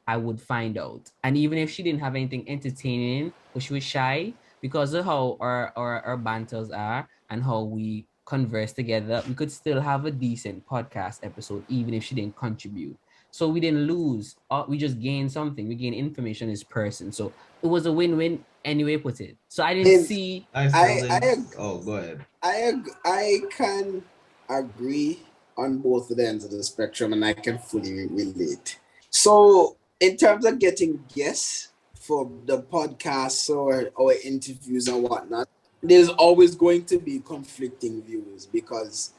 I would find out. And even if she didn't have anything entertaining or she was shy, because of how our banters are and how we converse together, we could still have a decent podcast episode, even if she didn't contribute. So we didn't lose. We just gained something. We gained information on this person. So it was a win-win anyway, put it. So I didn't and see. I still I I didn't. ag- Oh, go ahead. I can agree on both of the ends of the spectrum, and I can fully relate. So, in terms of getting guests for the podcasts or interviews and whatnot, there's always going to be conflicting views because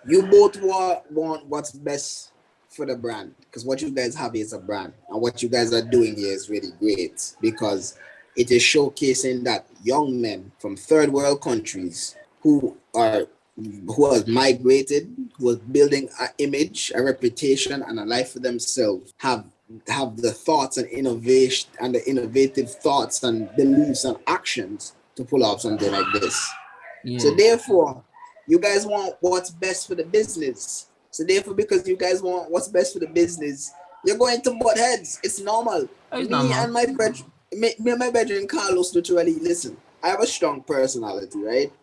you both want what's best for the brand because what you guys have is a brand and what you guys are doing here is really great because it is showcasing that young men from third world countries who have migrated, who are building an image, a reputation, and a life for themselves have the thoughts and innovation and the innovative thoughts and beliefs and actions to pull off something like this. So Yeah. therefore, you guys want what's best for the business. So therefore, because you guys want what's best for the business, you're going to butt heads. It's normal. Oh, it's Me normal. and my brethren, me and my brethren Carlos literally listen. I have a strong personality, right?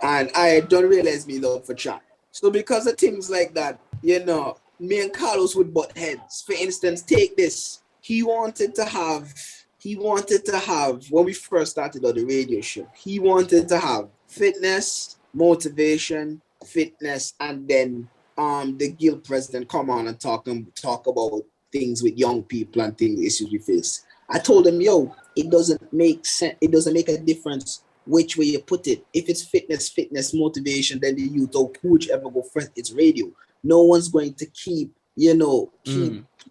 And I don't realize me love for chat. So because of things like that, me and Carlos would butt heads. For instance, take this. He wanted to have when we first started on the radio show, he wanted to have fitness, motivation, fitness, and then the guild president come on and talk about things with young people and things issues we face. I told him, yo, it doesn't make sense, it doesn't make a difference which way you put it. If it's fitness, motivation, then the youth or whichever go first, it's radio. No one's going to keep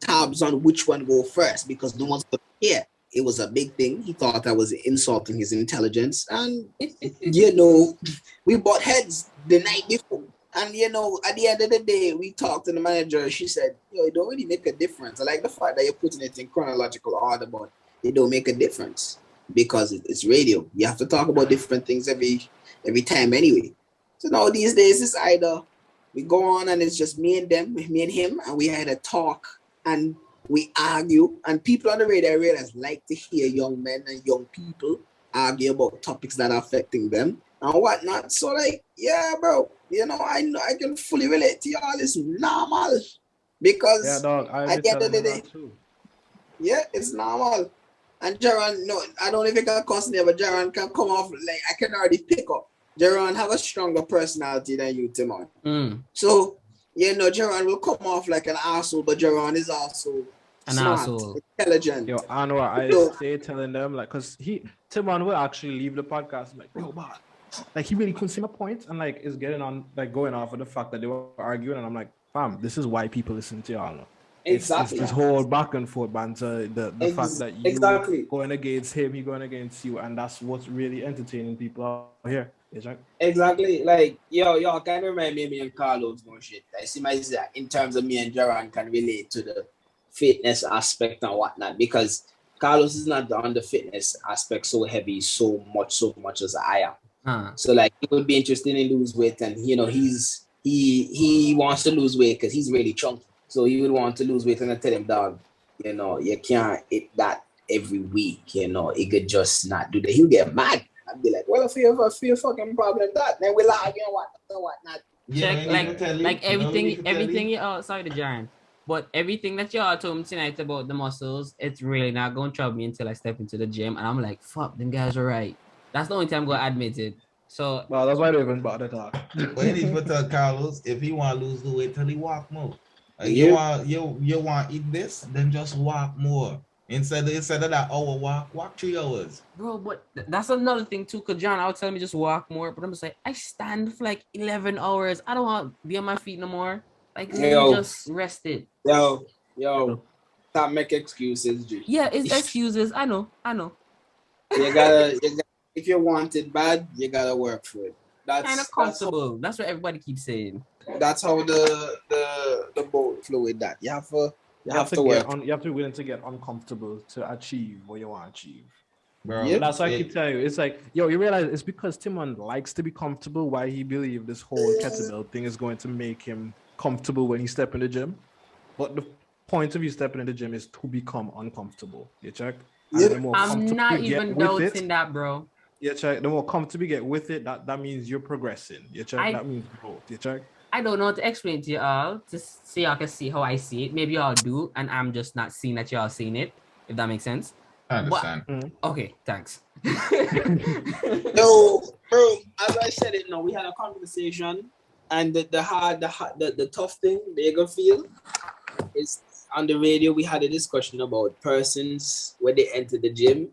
tabs on which one go first because no one's going to care. It was a big thing. He thought I was insulting his intelligence. And, we bought heads the night before. And, at the end of the day, we talked to the manager. She said, it don't really make a difference. I like the fact that you're putting it in chronological order, but it don't make a difference because it's radio. You have to talk about different things every time anyway. So now these days, it's either we go on and it's just me and him, and we had a talk and we argue, and people on the radio I realize like to hear young men and young people argue about topics that are affecting them and whatnot. So like, yeah, bro, I know I can fully relate to y'all. It's normal Yeah, because dog. I at be the end of telling the them day, that too. yeah, it's normal. And Jaron, no, I don't know if it can cost me, but Jaron can come off like I can already pick up. Jaron have a stronger personality than you, Timon. Mm. So, Jaron will come off like an asshole, but Jaron is also smart, asshole. intelligent. Yo, Anwar, I So- stay telling them, like, because Timon will actually leave the podcast, like, yo, but, like, he really couldn't see my point, and, like, is getting on, like, going off of the fact that they were arguing, and I'm like, fam, this is why people listen to y'all. It's this whole back and forth banter, the fact that you going against him, he going against you, and that's what's really entertaining people out here. Exactly. Like, y'all kind of remind me and Carlos no shit. I see myself in terms of me and Jaron can relate to the fitness aspect and whatnot, because Carlos is not on the fitness aspect so heavy, so much as I am. So like, he would be interested in lose weight, and he wants to lose weight because he's really chunky. So he would want to lose weight, and I tell him, dog, you can't eat that every week. He could just not do that. He'll get mad. I'd be like, well, if you have a fucking problem that, then we'll argue and whatnot. Check, like everything. Sorry to Jaron, but everything that y'all told me tonight about the muscles, it's really not going to trouble me until I step into the gym, and I'm like, fuck, them guys are right. That's the only time I'm going to admit it. So, well, that's why I don't even bother talk. But he needs to tell Carlos, if he want to lose the weight, till he walk more. Like, you want to eat this, then just walk more. Instead of that hour walk 3 hours. Bro, but that's another thing too, because John, I would tell me just walk more, but I'm just like, I stand for like 11 hours. I don't want to be on my feet no more. Like, just rest it. Yo, stop making excuses, G. Yeah, it's excuses. I know. You gotta, if you want it bad, you gotta work for it. That's kind of comfortable. That's what everybody keeps saying. That's how the boat flow with that. You have to work. You have to be willing to get uncomfortable to achieve what you want to achieve. Bro, yeah, that's why I keep telling you. It's like, you realize it's because Timon likes to be comfortable, why he believes this whole kettlebell thing is going to make him comfortable when he step in the gym. But the point of you stepping in the gym is to become uncomfortable. You check? I'm not even doubting that, bro. You check? The more comfortable you get with it, that means you're progressing. You check? That means growth. You check? I don't know how to explain to you all, to see y'all can see how I see it. Maybe y'all do, and I'm just not seeing that y'all seeing it, if that makes sense. I understand. Okay, thanks. No, bro, as I said it, we had a conversation, and the tough thing they're gonna feel is on the radio. We had a discussion about persons when they enter the gym,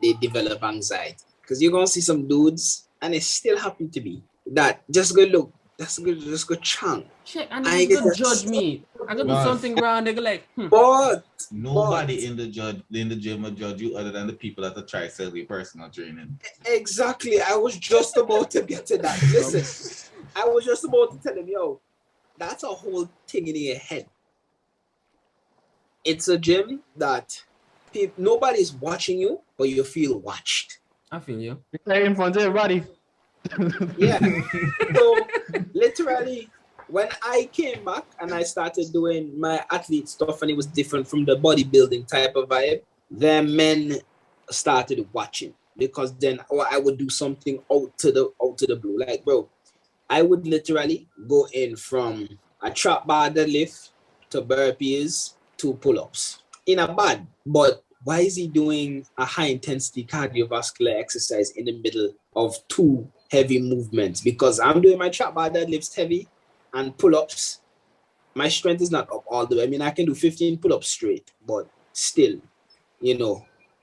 they develop anxiety, because you're gonna see some dudes, and it still happen to be that just go look. That's good. Just go chunk. Shit, and they could judge me. I could do something wrong. They go like, But nobody in the gym will judge you other than the people that try to sell you personal training. Exactly. I was just about to get to that. Listen, I was just about to tell him, yo, that's a whole thing in your head. It's a gym that nobody's watching you, but you feel watched. I feel you. You're in front of everybody. Yeah. So literally, when I came back and I started doing my athlete stuff, and it was different from the bodybuilding type of vibe, then men started watching, because then I would do something out to the blue. Like, bro, I would literally go in from a trap bar deadlift to burpees to pull-ups in a bad. But why is he doing a high intensity cardiovascular exercise in the middle of two heavy movements? Because I'm doing my trap bar deadlifts heavy and pull-ups. My strength is not up all the way. I mean, I can do 15 pull-ups straight, but still,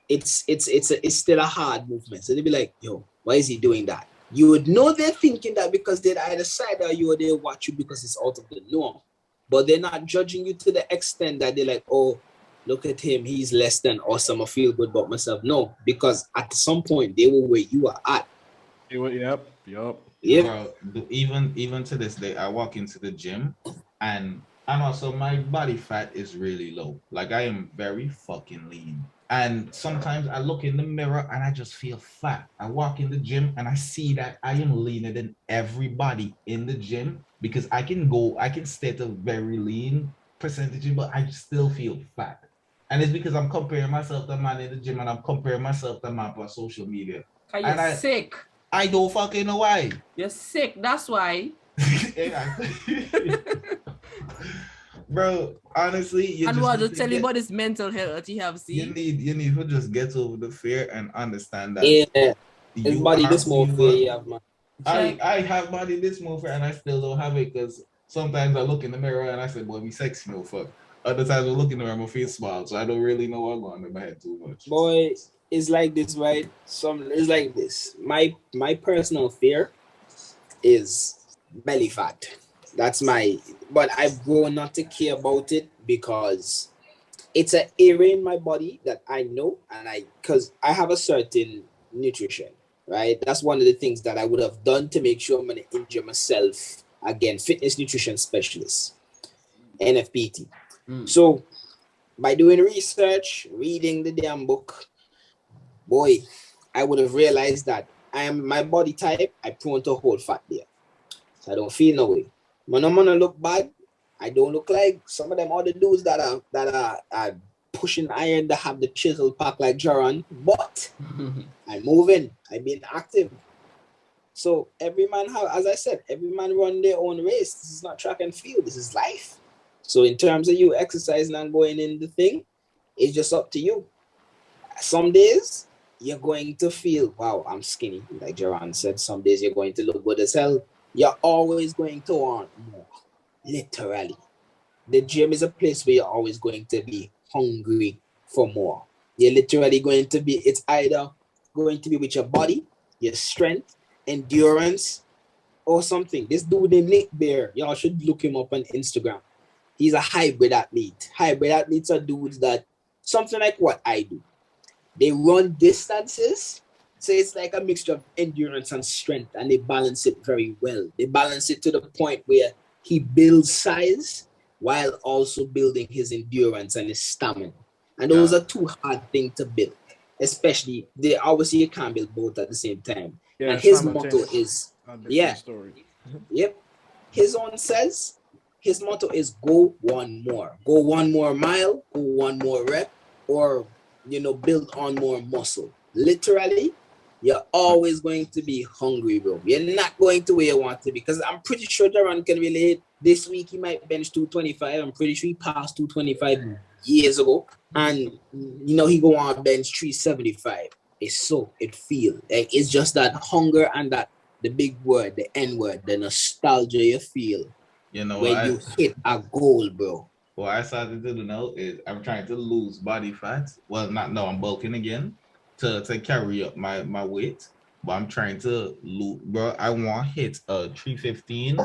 it's still a hard movement. So they'd be like, yo, why is he doing that? You would know they're thinking that because they'd either side or you, or they watch you because it's out of the norm. But they're not judging you to the extent that they're like, oh, look at him, he's less than awesome, I feel good about myself. No, because at some point they were where you are at. Yep. Bro, even to this day, I walk into the gym and also my body fat is really low. Like, I am very fucking lean. And sometimes I look in the mirror and I just feel fat. I walk in the gym and I see that I am leaner than everybody in the gym, because I can stay at a very lean percentage, but I still feel fat. And it's because I'm comparing myself to a man in the gym, and I'm comparing myself to a man on social media. You're sick. I don't fucking know why. You're sick, that's why. Bro, honestly, Anwar, just tell you about this mental health you have seen. You need to just get over the fear and understand that. Yeah. Everybody, this more fear you have, man. I have body dysmorphia and I still don't have it because sometimes I look in the mirror and I say, boy, me sexy, no fuck. Other times I look in the mirror, my face smile, so I don't really know what's going on in my head too much. Boy, it's like this, right? It's like this. My personal fear is belly fat. That's my, but I've grown not to care about it because it's an area in my body that I know, and because I have a certain nutrition, right? That's one of the things that I would have done to make sure I'm going to injure myself again. Fitness nutrition specialist, NFPT. So by doing research, reading the damn book, boy, I would have realized that I am my body type. I prone to hold fat there, so I don't feel no way. When I'm gonna look bad, I don't look like some of them other dudes that are pushing iron that have the chisel pack like Jaron, but I'm moving, I'm being active. So every man as I said, every man run their own race. This is not track and field, this is life. So in terms of you exercising and going in the thing, it's just up to you. Some days you're going to feel, wow, I'm skinny, like Jaron said. Some days you're going to look good as hell. You're always going to want more. Literally. The gym is a place where you're always going to be hungry for more. You're literally going to be, it's either going to be with your body, your strength, endurance, or something. This dude named Nick Bear, y'all should look him up on Instagram. He's a hybrid athlete. Hybrid athletes are dudes that, something like what I do. They run distances. So it's like a mixture of endurance and strength, and they balance it very well. They balance it to the point where he builds size while also building his endurance and his stamina. And those are two hard things to build, especially obviously you can't build both at the same time. Yeah, and his motto is, story. Yep. His motto is go one more. Go one more mile, go one more rep, or build on more muscle. Literally, you're always going to be hungry, bro. You're not going to where you want to be. Because I'm pretty sure Jaron can relate. This week he might bench 225. I'm pretty sure he passed 225 years ago. And he go on bench 375. It feels like it's just that hunger and that the big word, the N word, the nostalgia you feel when you hit a goal, bro. What I started to do now is I'm trying to lose body fat. Well, not now, I'm bulking again to carry up my weight. But I'm trying to lose, bro. I want to hit 315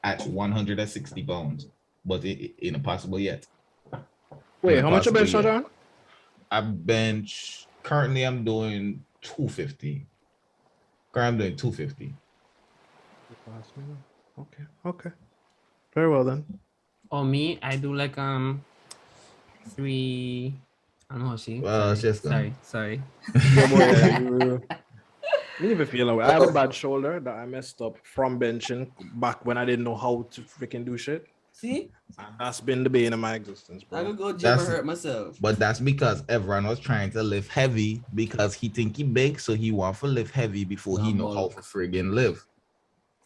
at 160 pounds, but it ain't possible yet. Wait, how much you bench, John? I bench, currently I'm doing 250. Currently I'm doing 250. Okay. Very well then. Or me, I do like 3. I don't know. Sorry. Me even feel away. I have a bad shoulder that I messed up from benching back when I didn't know how to freaking do shit. See? And that's been the bane of my existence, bro. I could go gym and hurt myself. But that's because everyone was trying to lift heavy because he think he big, so he want to lift heavy before he know how to friggin' live.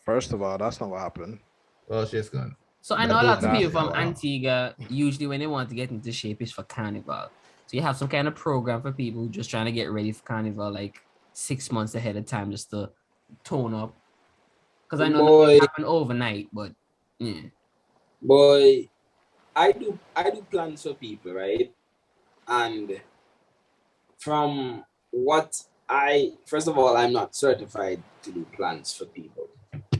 First of all, that's not what happened. Well, shit's gone. So I know a lot of people from Antigua, usually when they want to get into shape is for carnival. So you have some kind of program for people who just trying to get ready for carnival, like 6 months ahead of time, just to tone up. Because I know it happen overnight, but yeah. Boy, I do plans for people, right? And from what first of all, I'm not certified to do plans for people.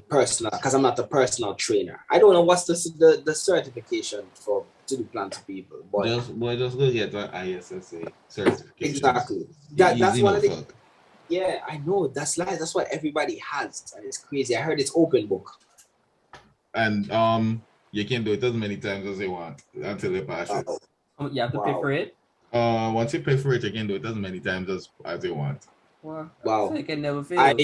Personal, because I'm not a personal trainer. I don't know what's the certification to do plans for people. But just go get the ISSA certification. Exactly. That's one of the. Yeah, I know. That's what everybody has, and it's crazy. I heard it's open book. And you can do it as many times as you want until you pass it. You have to pay for it? Once you pay for it, you can do it as many times as you want. Wow. So you can never fail.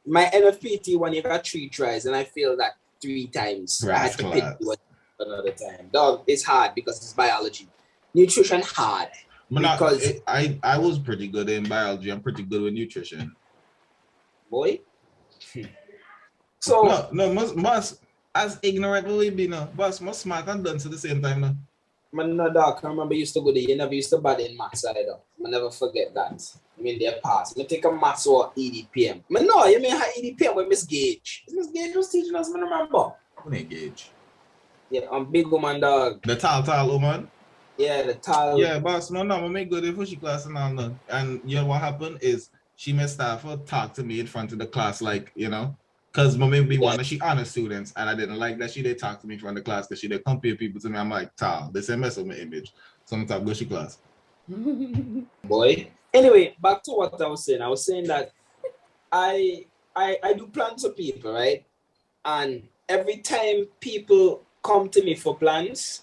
My NFPT one, you got 3 tries, and I failed that 3 times. I had to pick another time. Dog, it's hard because it's biology. Nutrition hard. Because I was pretty good in biology. I'm pretty good with nutrition. Boy. So no, must as ignorantly be no, but must smart and done at the same time. No. Man, no dog. I remember used to go there. You never used to bad in maths either. I never forget that. I mean, their past. I take a maths or EDPM. Man, no, you mean how EDPM with Miss Gage? Miss Gage was teaching us, man, remember? Who ain't Gage? Yeah, I'm big woman dog. The tall woman. Yeah, the tall. Yeah, boss, no, I make good for she class and all that. And you know what happened is she made Stafford talk to me in front of the class, like, you know, because mommy be one of she honor students, and I didn't like that she did talk to me in front of the class because she did compare people to me. I'm like, Tal, they say mess with my image. So I'm talking go she class. Boy. Anyway, back to what I was saying. I was saying that I do plans for people, right? And every time people come to me for plans,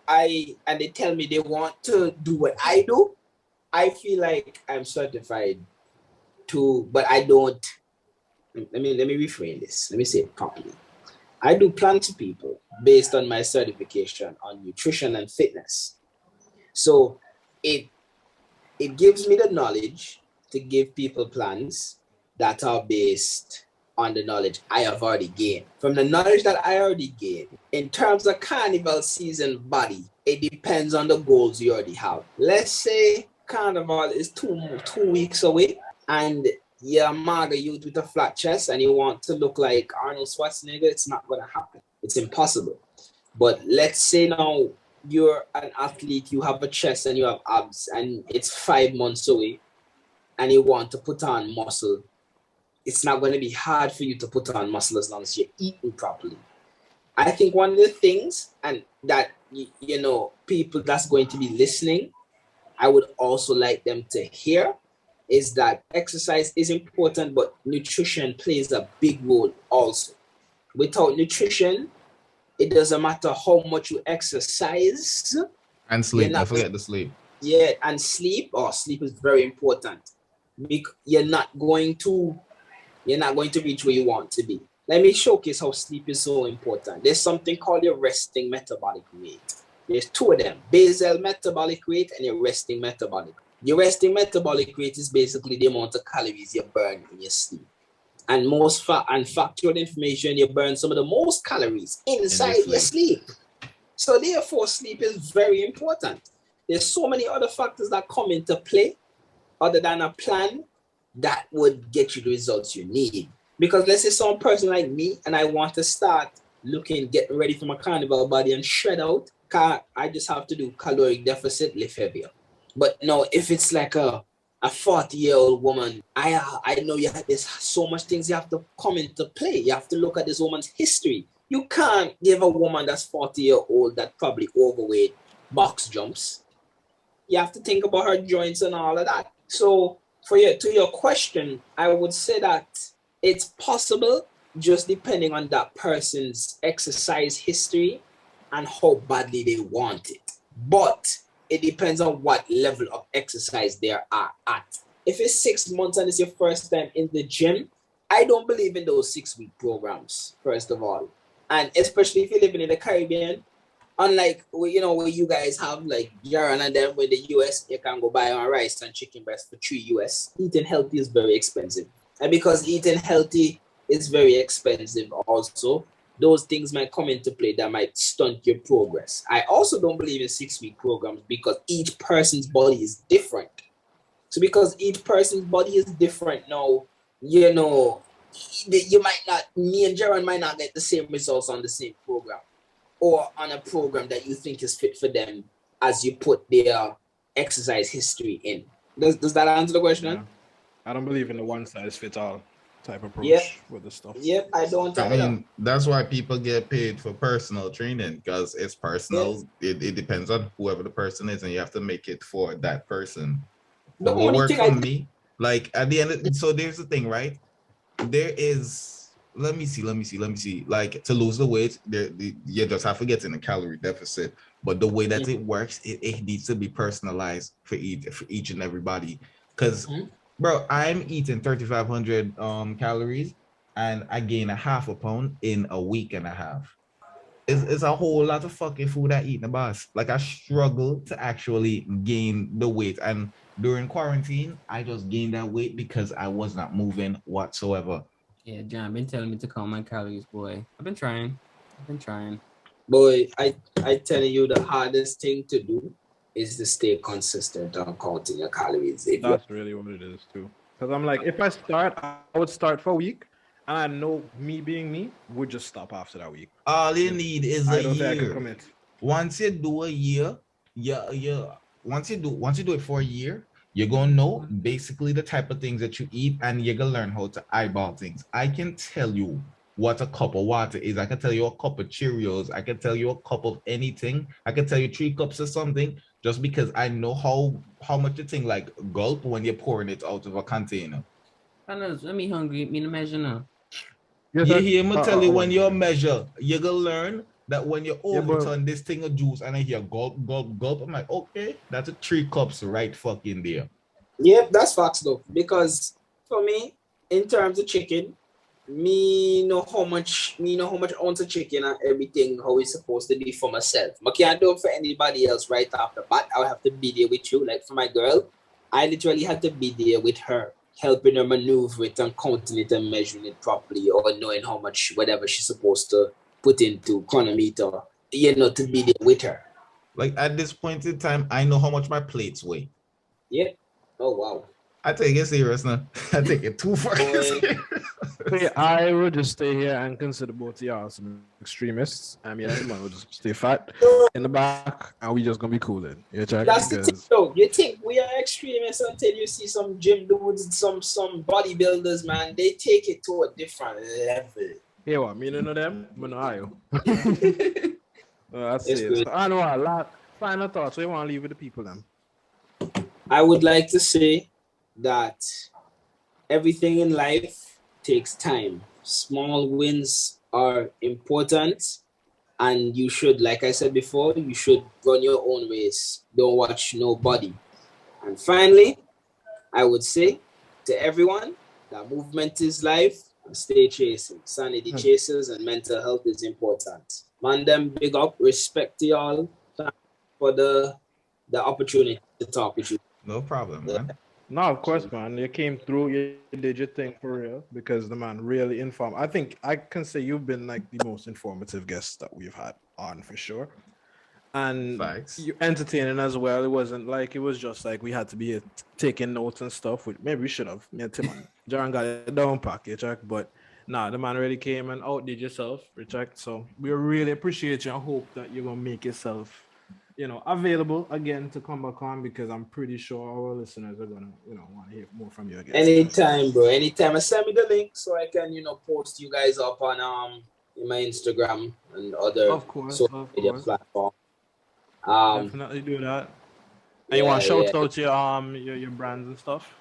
and they tell me they want to do what I do, I feel like I'm certified to, but I don't. Let me reframe this. Let me say it properly. I do plans for people based on my certification on nutrition and fitness. So it gives me the knowledge to give people plans that are based on the knowledge I have already gained. From the knowledge that I already gained, in terms of carnival season body, it depends on the goals you already have. Let's say carnival is two weeks away and you're a maga youth with a flat chest and you want to look like Arnold Schwarzenegger, it's not going to happen. It's impossible. But let's say now you're an athlete, you have a chest and you have abs, and it's 5 months away and you want to put on muscle. It's not going to be hard for you to put on muscle as long as you're eating properly. I think one of the things, and that, you know, people that's going to be listening, I would also like them to hear, is that exercise is important, but nutrition plays a big role also. Without nutrition, it doesn't matter how much you exercise. And sleep, don't forget the sleep. Yeah, and sleep. Sleep is very important. You're not going to reach where you want to be. Let me showcase how sleep is so important. There's something called your resting metabolic rate. There's two of them, basal metabolic rate and your resting metabolic rate. Your resting metabolic rate is basically the amount of calories you burn in your sleep. And most factual information, you burn some of the most calories inside your sleep. So therefore, sleep is very important. There's so many other factors that come into play other than a plan that would get you the results you need. Because let's say some person like me and I want to start getting ready for my carnival body and shred out, I just have to do caloric deficit, lift heavier. But no, if it's like a 40-year-old woman, I know there's so much things you have to come into play. You have to look at this woman's history. You can't give a woman that's 40-year-old that probably overweight box jumps. You have to think about her joints and all of that. So to your question, I would say that it's possible, just depending on that person's exercise history and how badly they want it. But it depends on what level of exercise they are at. If it's 6 months and it's your first time in the gym, I don't believe in those 6-week programs, first of all. And especially if you're living in the Caribbean, unlike where you guys have like Jaron and them with the US, you can go buy on rice and chicken breast for $3 US. Eating healthy is very expensive. And because eating healthy is very expensive also, those things might come into play that might stunt your progress. I also don't believe in 6-week programs because each person's body is different. So because each person's body is different now, me and Jaron might not get the same results on the same program or on a program that you think is fit for them as you put their exercise history in. Does that answer the question? Yeah. I don't believe in the one-size-fits-all type approach with the stuff. Yep, I don't. I mean, that's why people get paid for personal training, because it's personal. Yes. It depends on whoever the person is, and you have to make it for that person. The what worked for me, like at the end, so there's the thing, right? There is, let me see. Like to lose the weight, you just have to get in a calorie deficit. But the way that it works, it needs to be personalized for each and everybody. Because bro, I'm eating 3,500 calories and I gain a half a pound in a week and a half. It's a whole lot of fucking food I eat in the boss. Like I struggle to actually gain the weight. And during quarantine, I just gained that weight because I was not moving whatsoever. Yeah, John been telling me to count my calories, boy. I've been trying. Boy, I tell you, the hardest thing to do is to stay consistent on counting your calories. If you That's really what it is too. Because I'm like, if I start, I would start for a week, and I know me being me would just stop after that week. All you need is I a don't think I can year. commit. Once you do a year, once you do it for a year, you're gonna know basically the type of things that you eat, and you're gonna learn how to eyeball things. I can tell you what a cup of water is. I can tell you a cup of Cheerios. I can tell you a cup of anything. I can tell you 3 cups of something just because I know how much the thing like gulp when you're pouring it out of a container. Let me hungry. Me no measure now. Yes, You sir. hear me tell you when yeah, you measure, you're gonna learn that when you but- overturn this thing of juice and I hear gulp, gulp, gulp, I'm like, okay, that's a 3 cups right fucking there. Yep, that's facts though. Because for me, in terms of chicken, me know how much ounce of chicken and everything how it's supposed to be for myself. I can't do it for anybody else right off the bat. I'll have to be there with you. Like for my girl, I literally had to be there with her, helping her maneuver it and counting it and measuring it properly, or knowing how much whatever she's supposed to put into chronometer, to be there with her. Like at this point in time, I know how much my plates weigh. Yep. Oh wow. I take it serious now. I take it too fucking Boy. serious. See, I would just stay here and consider both of y'all some extremists. I mean, the man would just stay fat in the back, and we just gonna be cooling. You check? That's the thing, though. You think we are extremists until you see some gym dudes, some bodybuilders, man. They take it to a different level. Hey, what? Me no know them, but no I you. That's It's it. good. So, Anwar, final thoughts. What you want to leave with the people then? I would like to say that everything in life takes time. Small wins are important, and you should, like I said before, you should run your own race. Don't watch nobody. And finally, I would say to everyone that movement is life and stay chasing. Sanity chases and mental health is important. Man, them big up, respect to y'all. Thanks for the opportunity to talk with you. No problem, man. No, of course, man. You came through, you did your thing for real because the man really informed. I think I can say you've been like the most informative guest that we've had on for sure. And Facts. you entertaining as well. It wasn't like it was just like we had to be taking notes and stuff. Which maybe we should have. Me and Tim and John got it down package, but nah, the man really came and outdid yourself, Richard. So we really appreciate you and hope that you're gonna make yourself, available again to come back on because I'm pretty sure our listeners are gonna, want to hear more from you again. Anytime, bro. Anytime. Send me the link so I can, post you guys up on in my Instagram and other social media platforms. Definitely do that. And you want to shout out your brands and stuff?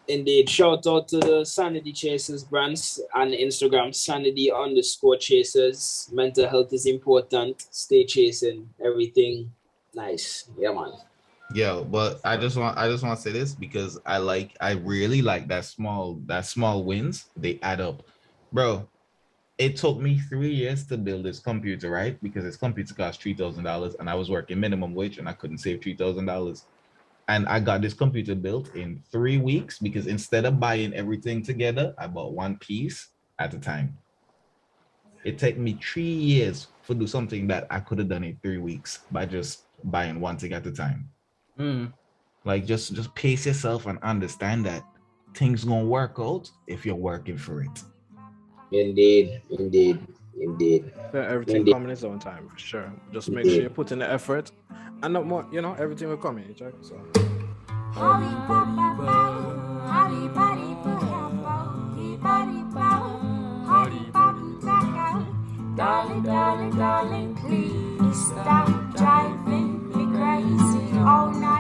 Indeed. Shout out to the Sanity Chasers brands on Instagram, Sanity_Chasers. Mental health is important. Stay chasing everything. Nice. Yeah, man. Yeah, but I just want to say this because I really like that small wins. They add up. Bro, it took me 3 years to build this computer, right? Because this computer cost $3,000 and I was working minimum wage and I couldn't save $3,000. And I got this computer built in 3 weeks because instead of buying everything together, I bought one piece at a time. It took me 3 years to do something that I could have done in 3 weeks by just buying one thing at a time. Like just pace yourself and understand that things gonna work out if you're working for it. Indeed. Everything coming in its own time, for sure. Just make sure you put in the effort, and not more. Everything will come in. Check. So. Darling, please stop driving me crazy all night.